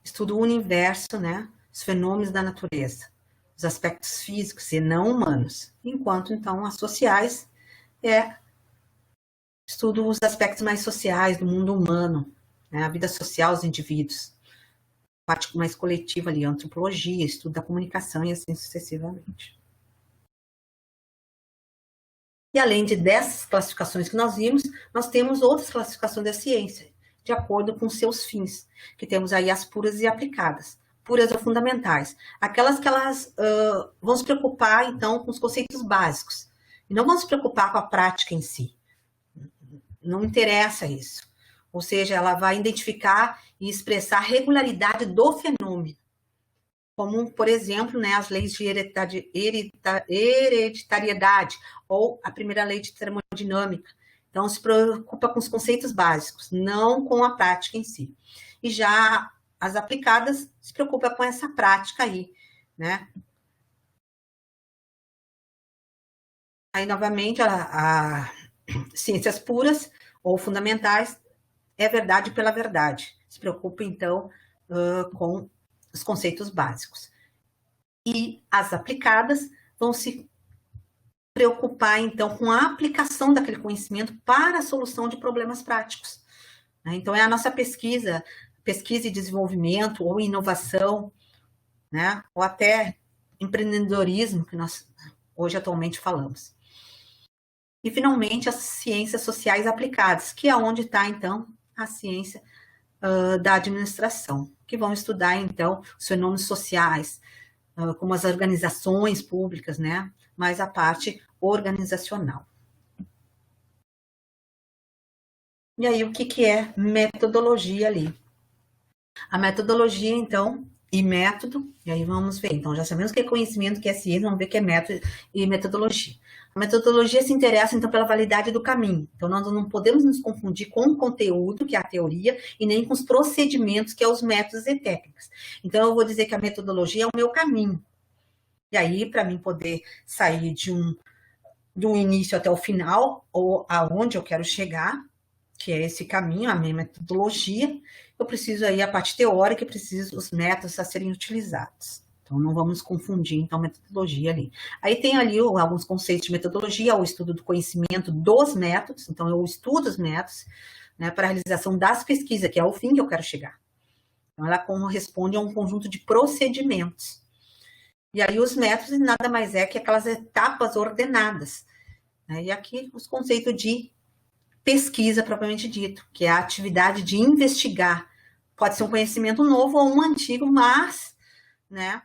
estudam o universo, né? Os fenômenos da natureza, os aspectos físicos e não humanos. Enquanto, então, as sociais estudam os aspectos mais sociais do mundo humano, né? A vida social dos indivíduos. Parte mais coletiva ali, a antropologia, estudo da comunicação e assim sucessivamente. E além dessas classificações que nós vimos, nós temos outras classificações da ciência, de acordo com seus fins, que temos aí as puras e aplicadas, puras ou fundamentais, aquelas que elas vão se preocupar, então, com os conceitos básicos, e não vão se preocupar com a prática em si. Não interessa isso. Ou seja, ela vai identificar e expressar a regularidade do fenômeno, como, por exemplo, né, as leis de hereditariedade ou a primeira lei de termodinâmica. Então, se preocupa com os conceitos básicos, não com a prática em si. E já as aplicadas se preocupa com essa prática aí, né? Aí, novamente, a ciências puras ou fundamentais é verdade pela verdade. Se preocupa, então, com os conceitos básicos. E as aplicadas vão se preocupar, então, com a aplicação daquele conhecimento para a solução de problemas práticos. Então, é a nossa pesquisa e desenvolvimento, ou inovação, né? Ou até empreendedorismo, que nós hoje atualmente falamos. E, finalmente, as ciências sociais aplicadas, que é onde está, então, a ciência da administração, que vão estudar, então, os fenômenos sociais, como as organizações públicas, né? Mas a parte organizacional. E aí, o que é metodologia ali? A metodologia, então, e método, e aí vamos ver. Então, já sabemos que é conhecimento, que é ciência, vamos ver que é método e metodologia. A metodologia se interessa, então, pela validade do caminho. Então, nós não podemos nos confundir com o conteúdo, que é a teoria, e nem com os procedimentos, que é os métodos e técnicas. Então, eu vou dizer que a metodologia é o meu caminho. E aí, para mim poder sair de um início até o final, ou aonde eu quero chegar, que é esse caminho, a minha metodologia, eu preciso aí a parte teórica, preciso os métodos a serem utilizados. Então, não vamos confundir, então, metodologia ali. Aí tem ali alguns conceitos de metodologia, o estudo do conhecimento dos métodos, então eu estudo os métodos, né, para a realização das pesquisas, que é o fim que eu quero chegar. Então, ela corresponde a um conjunto de procedimentos. E aí os métodos nada mais é que aquelas etapas ordenadas. Né? E aqui os conceitos de pesquisa propriamente dito, que é a atividade de investigar. Pode ser um conhecimento novo ou um antigo, mas, né,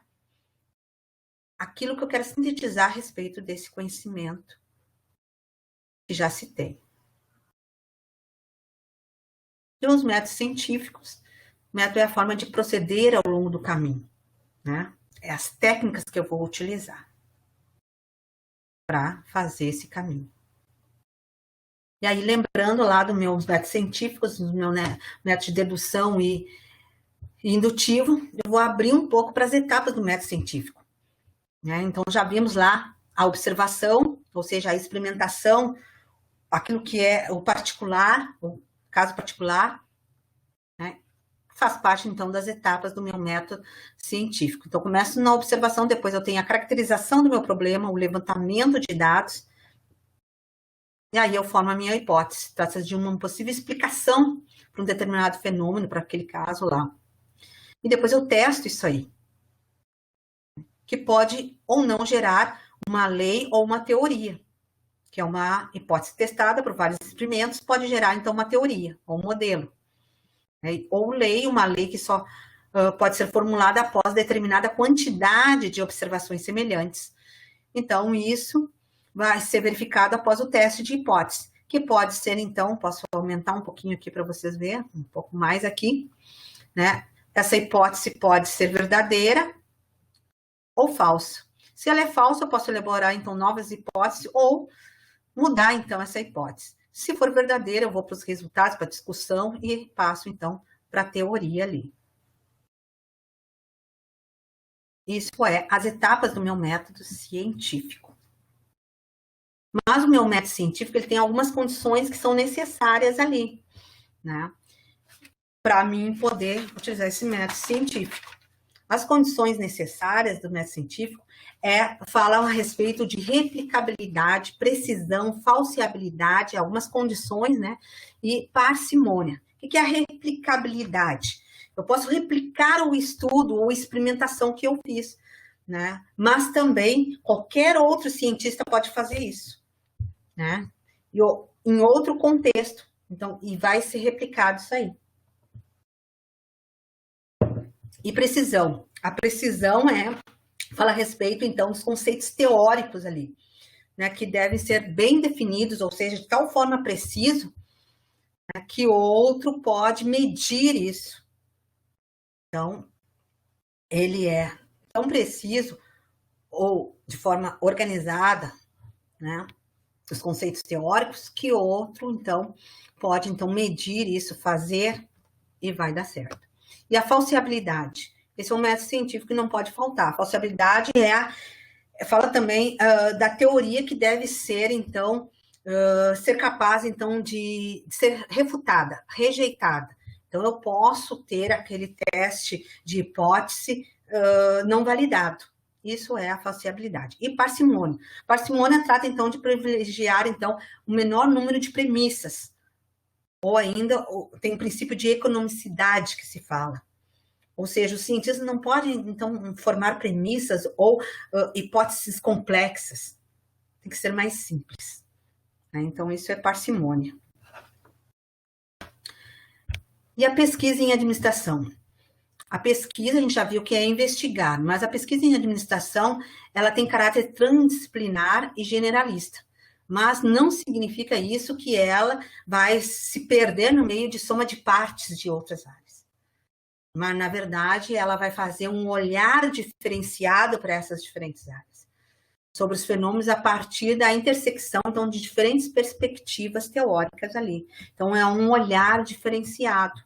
aquilo que eu quero sintetizar a respeito desse conhecimento que já se tem. E os métodos científicos, Método é a forma de proceder ao longo do caminho, né? É as técnicas que eu vou utilizar para fazer esse caminho. E aí, lembrando lá dos meus métodos científicos, do meu método de dedução e indutivo, eu vou abrir um pouco para as etapas do método científico, né? Então, já vimos lá a observação, ou seja, a experimentação, aquilo que é o particular, o caso particular, né? Faz parte, então, das etapas do meu método científico. Então, começo na observação, depois eu tenho a caracterização do meu problema, o levantamento de dados, e aí eu formo a minha hipótese. Trata-se de uma possível explicação para um determinado fenômeno, para aquele caso lá. E depois eu testo isso aí, que pode ou não gerar uma lei ou uma teoria, que é uma hipótese testada por vários experimentos, pode gerar, então, uma teoria ou um modelo. Ou uma lei que só pode ser formulada após determinada quantidade de observações semelhantes. Então, isso vai ser verificado após o teste de hipótese, que pode ser, então, posso aumentar um pouquinho aqui para vocês verem, um pouco mais aqui, né? Essa hipótese pode ser verdadeira ou falsa. Se ela é falsa, eu posso elaborar, então, novas hipóteses ou mudar, então, essa hipótese. Se for verdadeira, eu vou para os resultados, para a discussão e passo, então, para a teoria ali. Isso é as etapas do meu método científico. Mas o meu método científico, ele tem algumas condições que são necessárias ali, né? Para mim poder utilizar esse método científico. As condições necessárias do método científico falam a respeito de replicabilidade, precisão, falseabilidade, algumas condições, né? E parcimônia. O que é a replicabilidade? Eu posso replicar o estudo ou experimentação que eu fiz, né? Mas também qualquer outro cientista pode fazer isso, né? Em outro contexto. Então, e vai ser replicado isso aí. E precisão. A precisão fala a respeito, então, dos conceitos teóricos ali, né, que devem ser bem definidos, ou seja, de tal forma preciso, né, que o outro pode medir isso. Então, ele é tão preciso ou de forma organizada, né, os conceitos teóricos, que o outro, então, pode, então, medir isso, fazer e vai dar certo. E a falseabilidade. Esse é um método científico que não pode faltar. A falseabilidade fala também da teoria que deve ser, então, ser capaz, então, de ser refutada, rejeitada. Então, eu posso ter aquele teste de hipótese não validado. Isso é a falseabilidade. E parcimônia. Parcimônia trata, então, de privilegiar, então, o menor número de premissas. Ou ainda, tem o princípio de economicidade que se fala. Ou seja, os cientistas não podem, então, formar premissas ou hipóteses complexas. Tem que ser mais simples, né? Então, isso é parcimônia. E a pesquisa em administração? A pesquisa, a gente já viu que é investigar, mas a pesquisa em administração, ela tem caráter transdisciplinar e generalista. Mas não significa isso que ela vai se perder no meio de soma de partes de outras áreas. Mas, na verdade, ela vai fazer um olhar diferenciado para essas diferentes áreas, sobre os fenômenos a partir da intersecção, então, de diferentes perspectivas teóricas ali. Então, é um olhar diferenciado.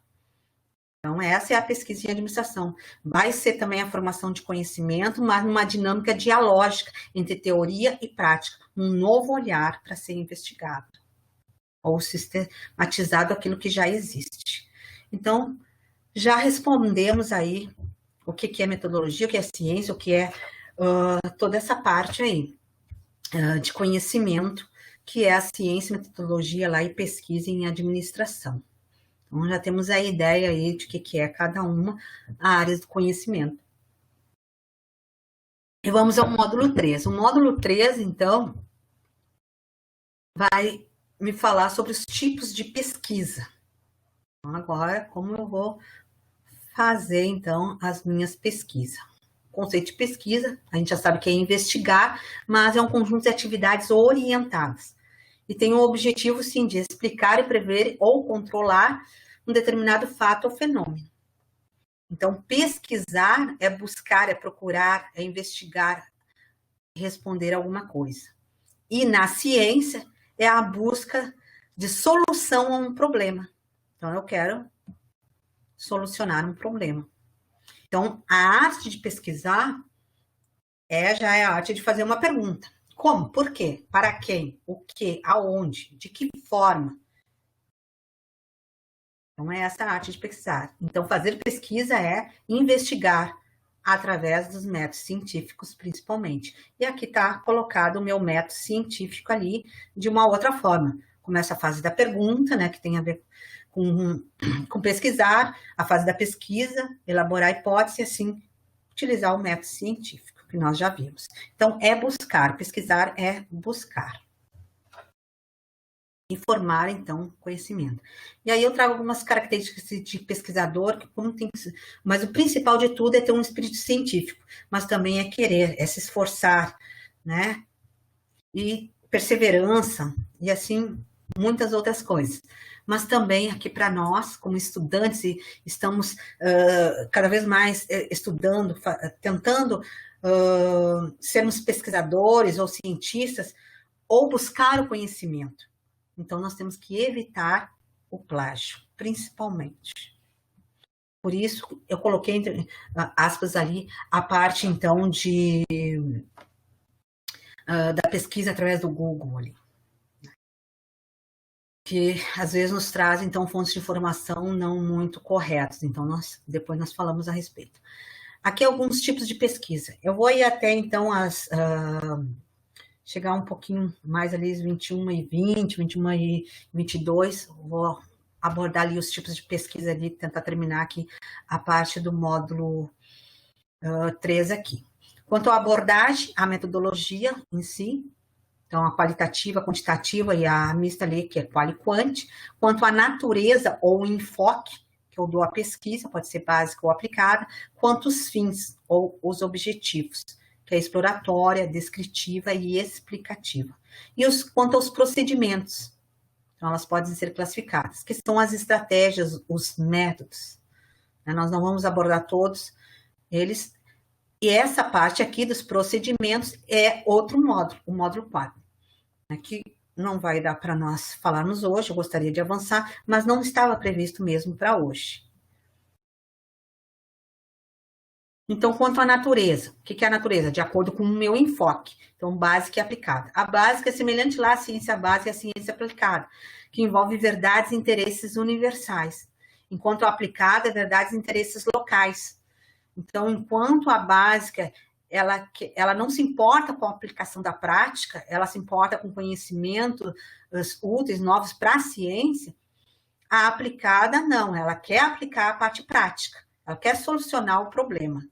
Então, essa é a pesquisa em administração. Vai ser também a formação de conhecimento, mas numa dinâmica dialógica entre teoria e prática, um novo olhar para ser investigado, ou sistematizado aquilo que já existe. Então, já respondemos aí o que é metodologia, o que é ciência, o que é toda essa parte aí de conhecimento, que é a ciência, metodologia lá e pesquisa em administração. Então, já temos a ideia aí de que é cada uma áreas do conhecimento. E vamos ao módulo 3. O módulo 3, então, vai me falar sobre os tipos de pesquisa. Então, agora, como eu vou fazer, então, as minhas pesquisas. O conceito de pesquisa, a gente já sabe que é investigar, mas é um conjunto de atividades orientadas. E tem o objetivo, sim, de explicar e prever ou controlar um determinado fato ou fenômeno. Então, pesquisar é buscar, é procurar, é investigar, responder alguma coisa. E na ciência é a busca de solução a um problema. Então, eu quero solucionar um problema. Então, a arte de pesquisar já é a arte de fazer uma pergunta. Como? Por quê? Para quem? O que? Aonde? De que forma? Então, é essa a arte de pesquisar. Então, fazer pesquisa é investigar através dos métodos científicos, principalmente. E aqui está colocado o meu método científico ali de uma outra forma. Começa a fase da pergunta, né, que tem a ver com pesquisar, a fase da pesquisa, elaborar hipótese, assim, utilizar o método científico, que nós já vimos. Então, é buscar, pesquisar é buscar. E formar, então, conhecimento. E aí eu trago algumas características de pesquisador, que como tem que, mas o principal de tudo é ter um espírito científico, mas também é querer, é se esforçar, né? E perseverança, e assim, muitas outras coisas. Mas também aqui para nós, como estudantes, e estamos cada vez mais estudando, tentando sermos pesquisadores ou cientistas, ou buscar o conhecimento. Então, nós temos que evitar o plágio, principalmente. Por isso, eu coloquei, entre aspas, ali, a parte, então, da pesquisa através do Google, ali. Que, às vezes, nos traz, então, fontes de informação não muito corretas. Então, depois nós falamos a respeito. Aqui, alguns tipos de pesquisa. Eu vou ir até, então, chegar um pouquinho mais ali, 21 e 20, 21 e 22, vou abordar ali os tipos de pesquisa ali, tentar terminar aqui a parte do módulo 3 aqui. Quanto à abordagem, a metodologia em si, então a qualitativa, a quantitativa e a mista ali, que é qual e quant. Quanto à natureza ou enfoque, que eu dou à pesquisa, pode ser básica ou aplicada, quanto os fins ou os objetivos, que é exploratória, descritiva e explicativa. E quanto aos procedimentos, então elas podem ser classificadas, que são as estratégias, os métodos. Nós não vamos abordar todos eles. E essa parte aqui dos procedimentos é outro módulo, o módulo 4, que não vai dar para nós falarmos hoje, eu gostaria de avançar, mas não estava previsto mesmo para hoje. Então, quanto à natureza, o que é a natureza? De acordo com o meu enfoque. Então, básica e aplicada. A básica é semelhante lá à ciência básica e à ciência aplicada, que envolve verdades e interesses universais, enquanto a aplicada é verdades e interesses locais. Então, enquanto a básica, ela não se importa com a aplicação da prática, ela se importa com conhecimentos úteis, novos para a ciência, a aplicada não, ela quer aplicar a parte prática, ela quer solucionar o problema.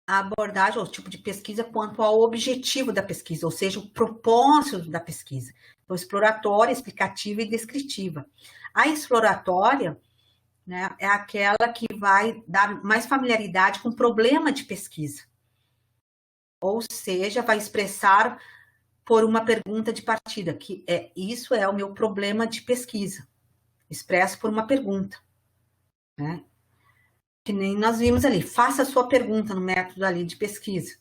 A abordagem ou tipo de pesquisa quanto ao objetivo da pesquisa, ou seja, o propósito da pesquisa. Então, exploratória, explicativa e descritiva. A exploratória, né, é aquela que vai dar mais familiaridade com o problema de pesquisa. Ou seja, vai expressar por uma pergunta de partida, que isso é o meu problema de pesquisa. Expresso por uma pergunta, né? Que nem nós vimos ali, faça a sua pergunta no método ali de pesquisa.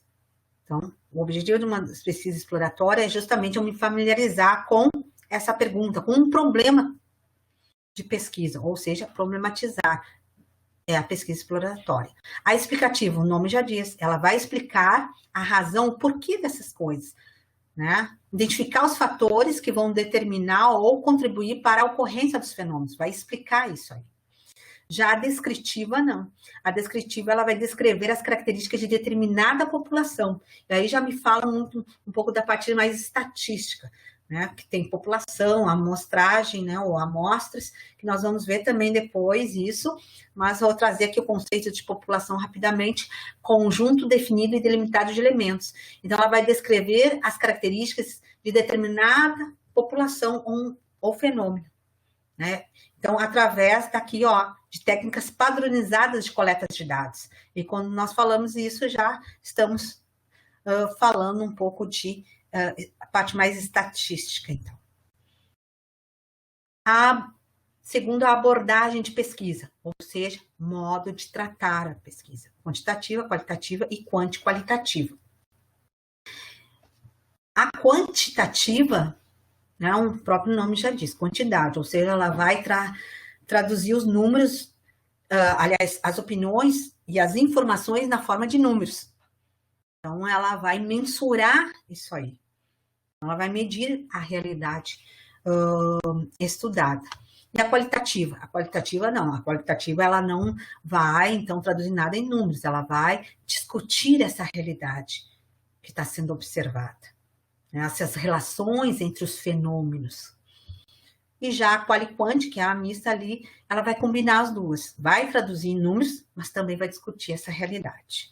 Então, o objetivo de uma pesquisa exploratória é justamente eu me familiarizar com essa pergunta, com um problema de pesquisa, ou seja, problematizar. É a pesquisa exploratória. A explicativa, o nome já diz, ela vai explicar a razão, o porquê dessas coisas, né? Identificar os fatores que vão determinar ou contribuir para a ocorrência dos fenômenos, vai explicar isso aí. Já a descritiva, não. A descritiva, ela vai descrever as características de determinada população. E aí já me fala muito, um pouco da parte mais estatística, né? Que tem população, amostragem, né? Ou amostras, que nós vamos ver também depois isso, mas vou trazer aqui o conceito de população rapidamente, conjunto definido e delimitado de elementos. Então, ela vai descrever as características de determinada população ou fenômeno, né? Então, através daqui, ó, de técnicas padronizadas de coleta de dados. E quando nós falamos isso, já estamos falando um pouco de a parte mais estatística, então. segundo a abordagem de pesquisa, ou seja, modo de tratar a pesquisa, quantitativa, qualitativa e quanti-qualitativa. A quantitativa, né, o próprio nome já diz, quantidade, ou seja, ela vai traduzir os números, aliás, as opiniões e as informações na forma de números. Então, ela vai mensurar isso aí. Ela vai medir a realidade estudada. E a qualitativa não. A qualitativa, ela não vai, então, traduzir nada em números. Ela vai discutir essa realidade que está sendo observada. Né? Essas relações entre os fenômenos. E já a quali-quant, que é a mista ali, ela vai combinar as duas. Vai traduzir em números, mas também vai discutir essa realidade.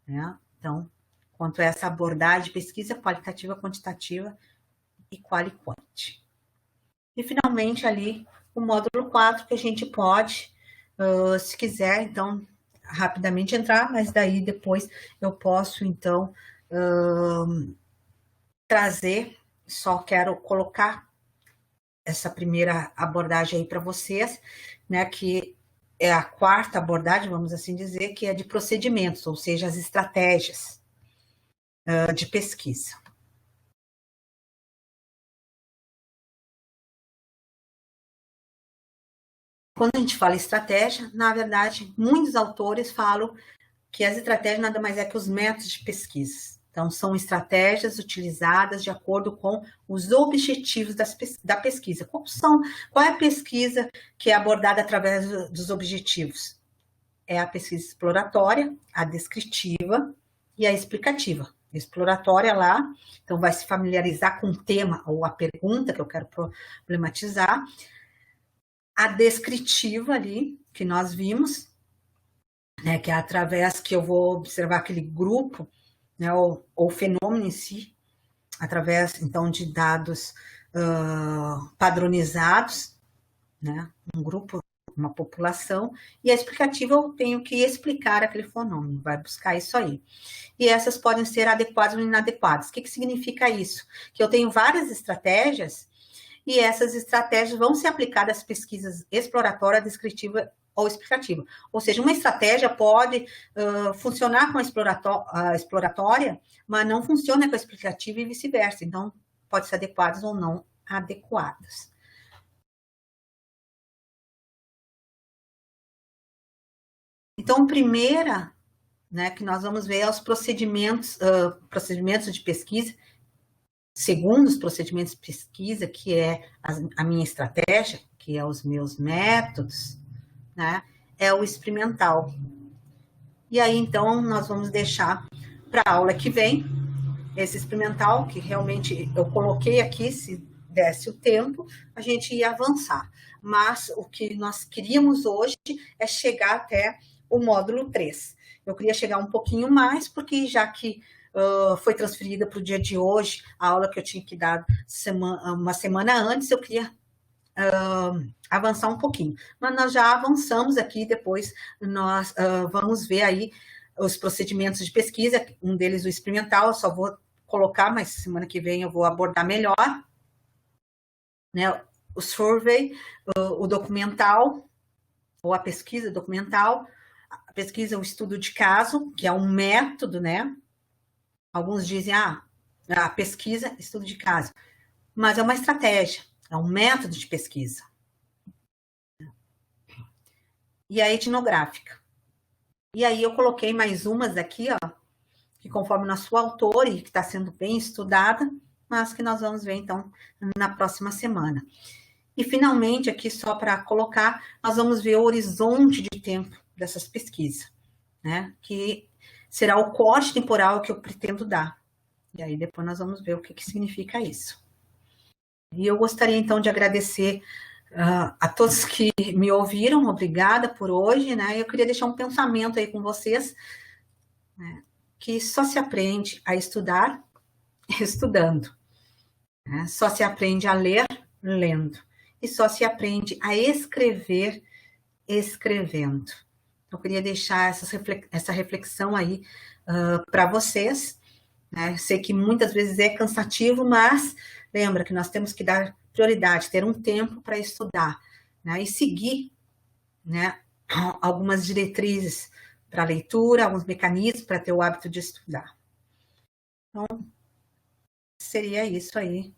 Né? Então, quanto a essa abordagem de pesquisa qualitativa, quantitativa e quali-quant. E, finalmente, ali, o módulo 4, que a gente pode, se quiser, então, rapidamente entrar, mas daí depois eu posso, então, trazer, só quero colocar essa primeira abordagem aí para vocês, né, que é a quarta abordagem, vamos assim dizer, que é de procedimentos, ou seja, as estratégias de pesquisa. Quando a gente fala estratégia, na verdade, muitos autores falam que as estratégias nada mais é que os métodos de pesquisa. Então, são estratégias utilizadas de acordo com os objetivos da pesquisa. Qual é a pesquisa que é abordada através dos objetivos? É a pesquisa exploratória, a descritiva e a explicativa. A exploratória lá, então vai se familiarizar com o tema ou a pergunta que eu quero problematizar. A descritiva ali, que nós vimos, né, que é através que eu vou observar aquele grupo, né, ou fenômeno em si, através, então, de dados padronizados, né, um grupo, uma população, e a explicativa eu tenho que explicar aquele fenômeno, vai buscar isso aí. E essas podem ser adequadas ou inadequadas. O que significa isso? Que eu tenho várias estratégias, e essas estratégias vão ser aplicadas às pesquisas exploratória, descritiva ou explicativa. Ou seja, uma estratégia pode funcionar com a exploratória, mas não funciona com a explicativa e vice-versa. Então, pode ser adequadas ou não adequadas. Então, primeira, né, que nós vamos ver é os procedimentos de pesquisa. Segundo os procedimentos de pesquisa, que é a minha estratégia, que é os meus métodos, né, é o experimental. E aí, então, nós vamos deixar para a aula que vem esse experimental, que realmente eu coloquei aqui, se desse o tempo, a gente ia avançar. Mas o que nós queríamos hoje é chegar até o módulo 3. Eu queria chegar um pouquinho mais, porque já que foi transferida para o dia de hoje, a aula que eu tinha que dar uma semana antes, eu queria avançar um pouquinho. Mas nós já avançamos aqui, depois nós vamos ver aí os procedimentos de pesquisa, um deles o experimental, eu só vou colocar, mas semana que vem eu vou abordar melhor, né, o survey, o documental, ou a pesquisa documental, a pesquisa, o estudo de caso, que é um método, né? Alguns dizem, a pesquisa, estudo de caso. Mas é uma estratégia, é um método de pesquisa. E a etnográfica. E aí eu coloquei mais umas aqui, ó, que conforme o nosso autor, e que está sendo bem estudada, mas que nós vamos ver, então, na próxima semana. E, finalmente, aqui, só para colocar, nós vamos ver o horizonte de tempo dessas pesquisas, né? Que será o corte temporal que eu pretendo dar. E aí, depois nós vamos ver o que significa isso. E eu gostaria, então, de agradecer a todos que me ouviram, obrigada por hoje, né? Eu queria deixar um pensamento aí com vocês, né? Que só se aprende a estudar estudando, né? Só se aprende a ler lendo, e só se aprende a escrever escrevendo. Eu queria deixar essa reflexão aí para vocês, né? Sei que muitas vezes é cansativo, mas lembra que nós temos que dar prioridade, ter um tempo para estudar, né, e seguir, né, algumas diretrizes para leitura, alguns mecanismos para ter o hábito de estudar. Então, seria isso aí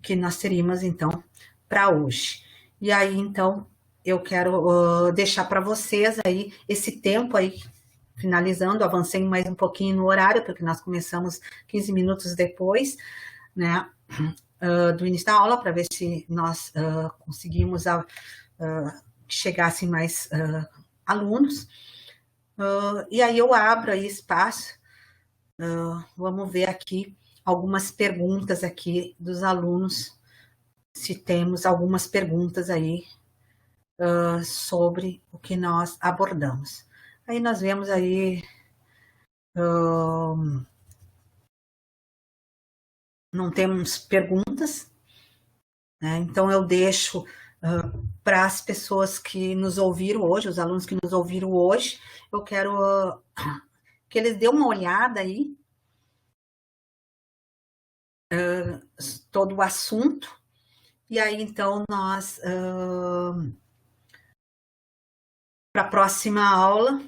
que nós teríamos, então, para hoje. E aí, então, eu quero deixar para vocês aí esse tempo aí, finalizando, avancei mais um pouquinho no horário, porque nós começamos 15 minutos depois, né, do início da aula, para ver se nós conseguimos que chegassem mais alunos. E aí eu abro aí espaço, vamos ver aqui algumas perguntas aqui dos alunos, se temos algumas perguntas aí sobre o que nós abordamos. Aí nós vemos aí não temos perguntas, né? Então eu deixo para as pessoas que nos ouviram hoje, os alunos que nos ouviram hoje, eu quero que eles dêem uma olhada aí, todo o assunto, e aí então nós, para a próxima aula,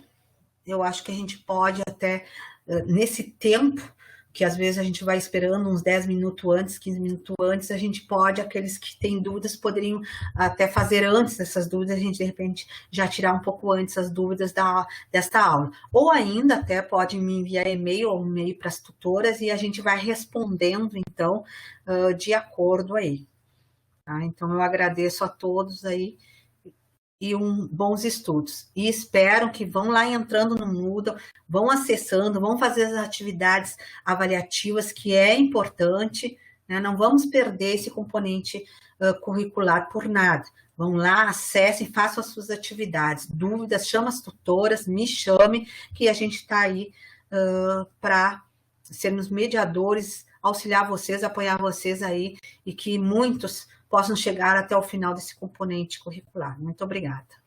eu acho que a gente pode até, nesse tempo, que às vezes a gente vai esperando uns 10 minutos antes, 15 minutos antes, a gente pode, aqueles que têm dúvidas, poderiam até fazer antes dessas dúvidas, a gente de repente já tirar um pouco antes as dúvidas desta aula. Ou ainda até pode me enviar e-mail ou e-mail para as tutoras e a gente vai respondendo, então, de acordo aí. Tá? Então, eu agradeço a todos aí e bons estudos. E espero que vão lá entrando no Moodle, vão acessando, vão fazer as atividades avaliativas, que é importante, né? Não vamos perder esse componente curricular por nada. Vão lá, acessem, façam as suas atividades. Dúvidas, chama as tutoras, me chame, que a gente está aí para sermos mediadores, auxiliar vocês, apoiar vocês aí, e que muitos possam chegar até o final desse componente curricular. Muito obrigada.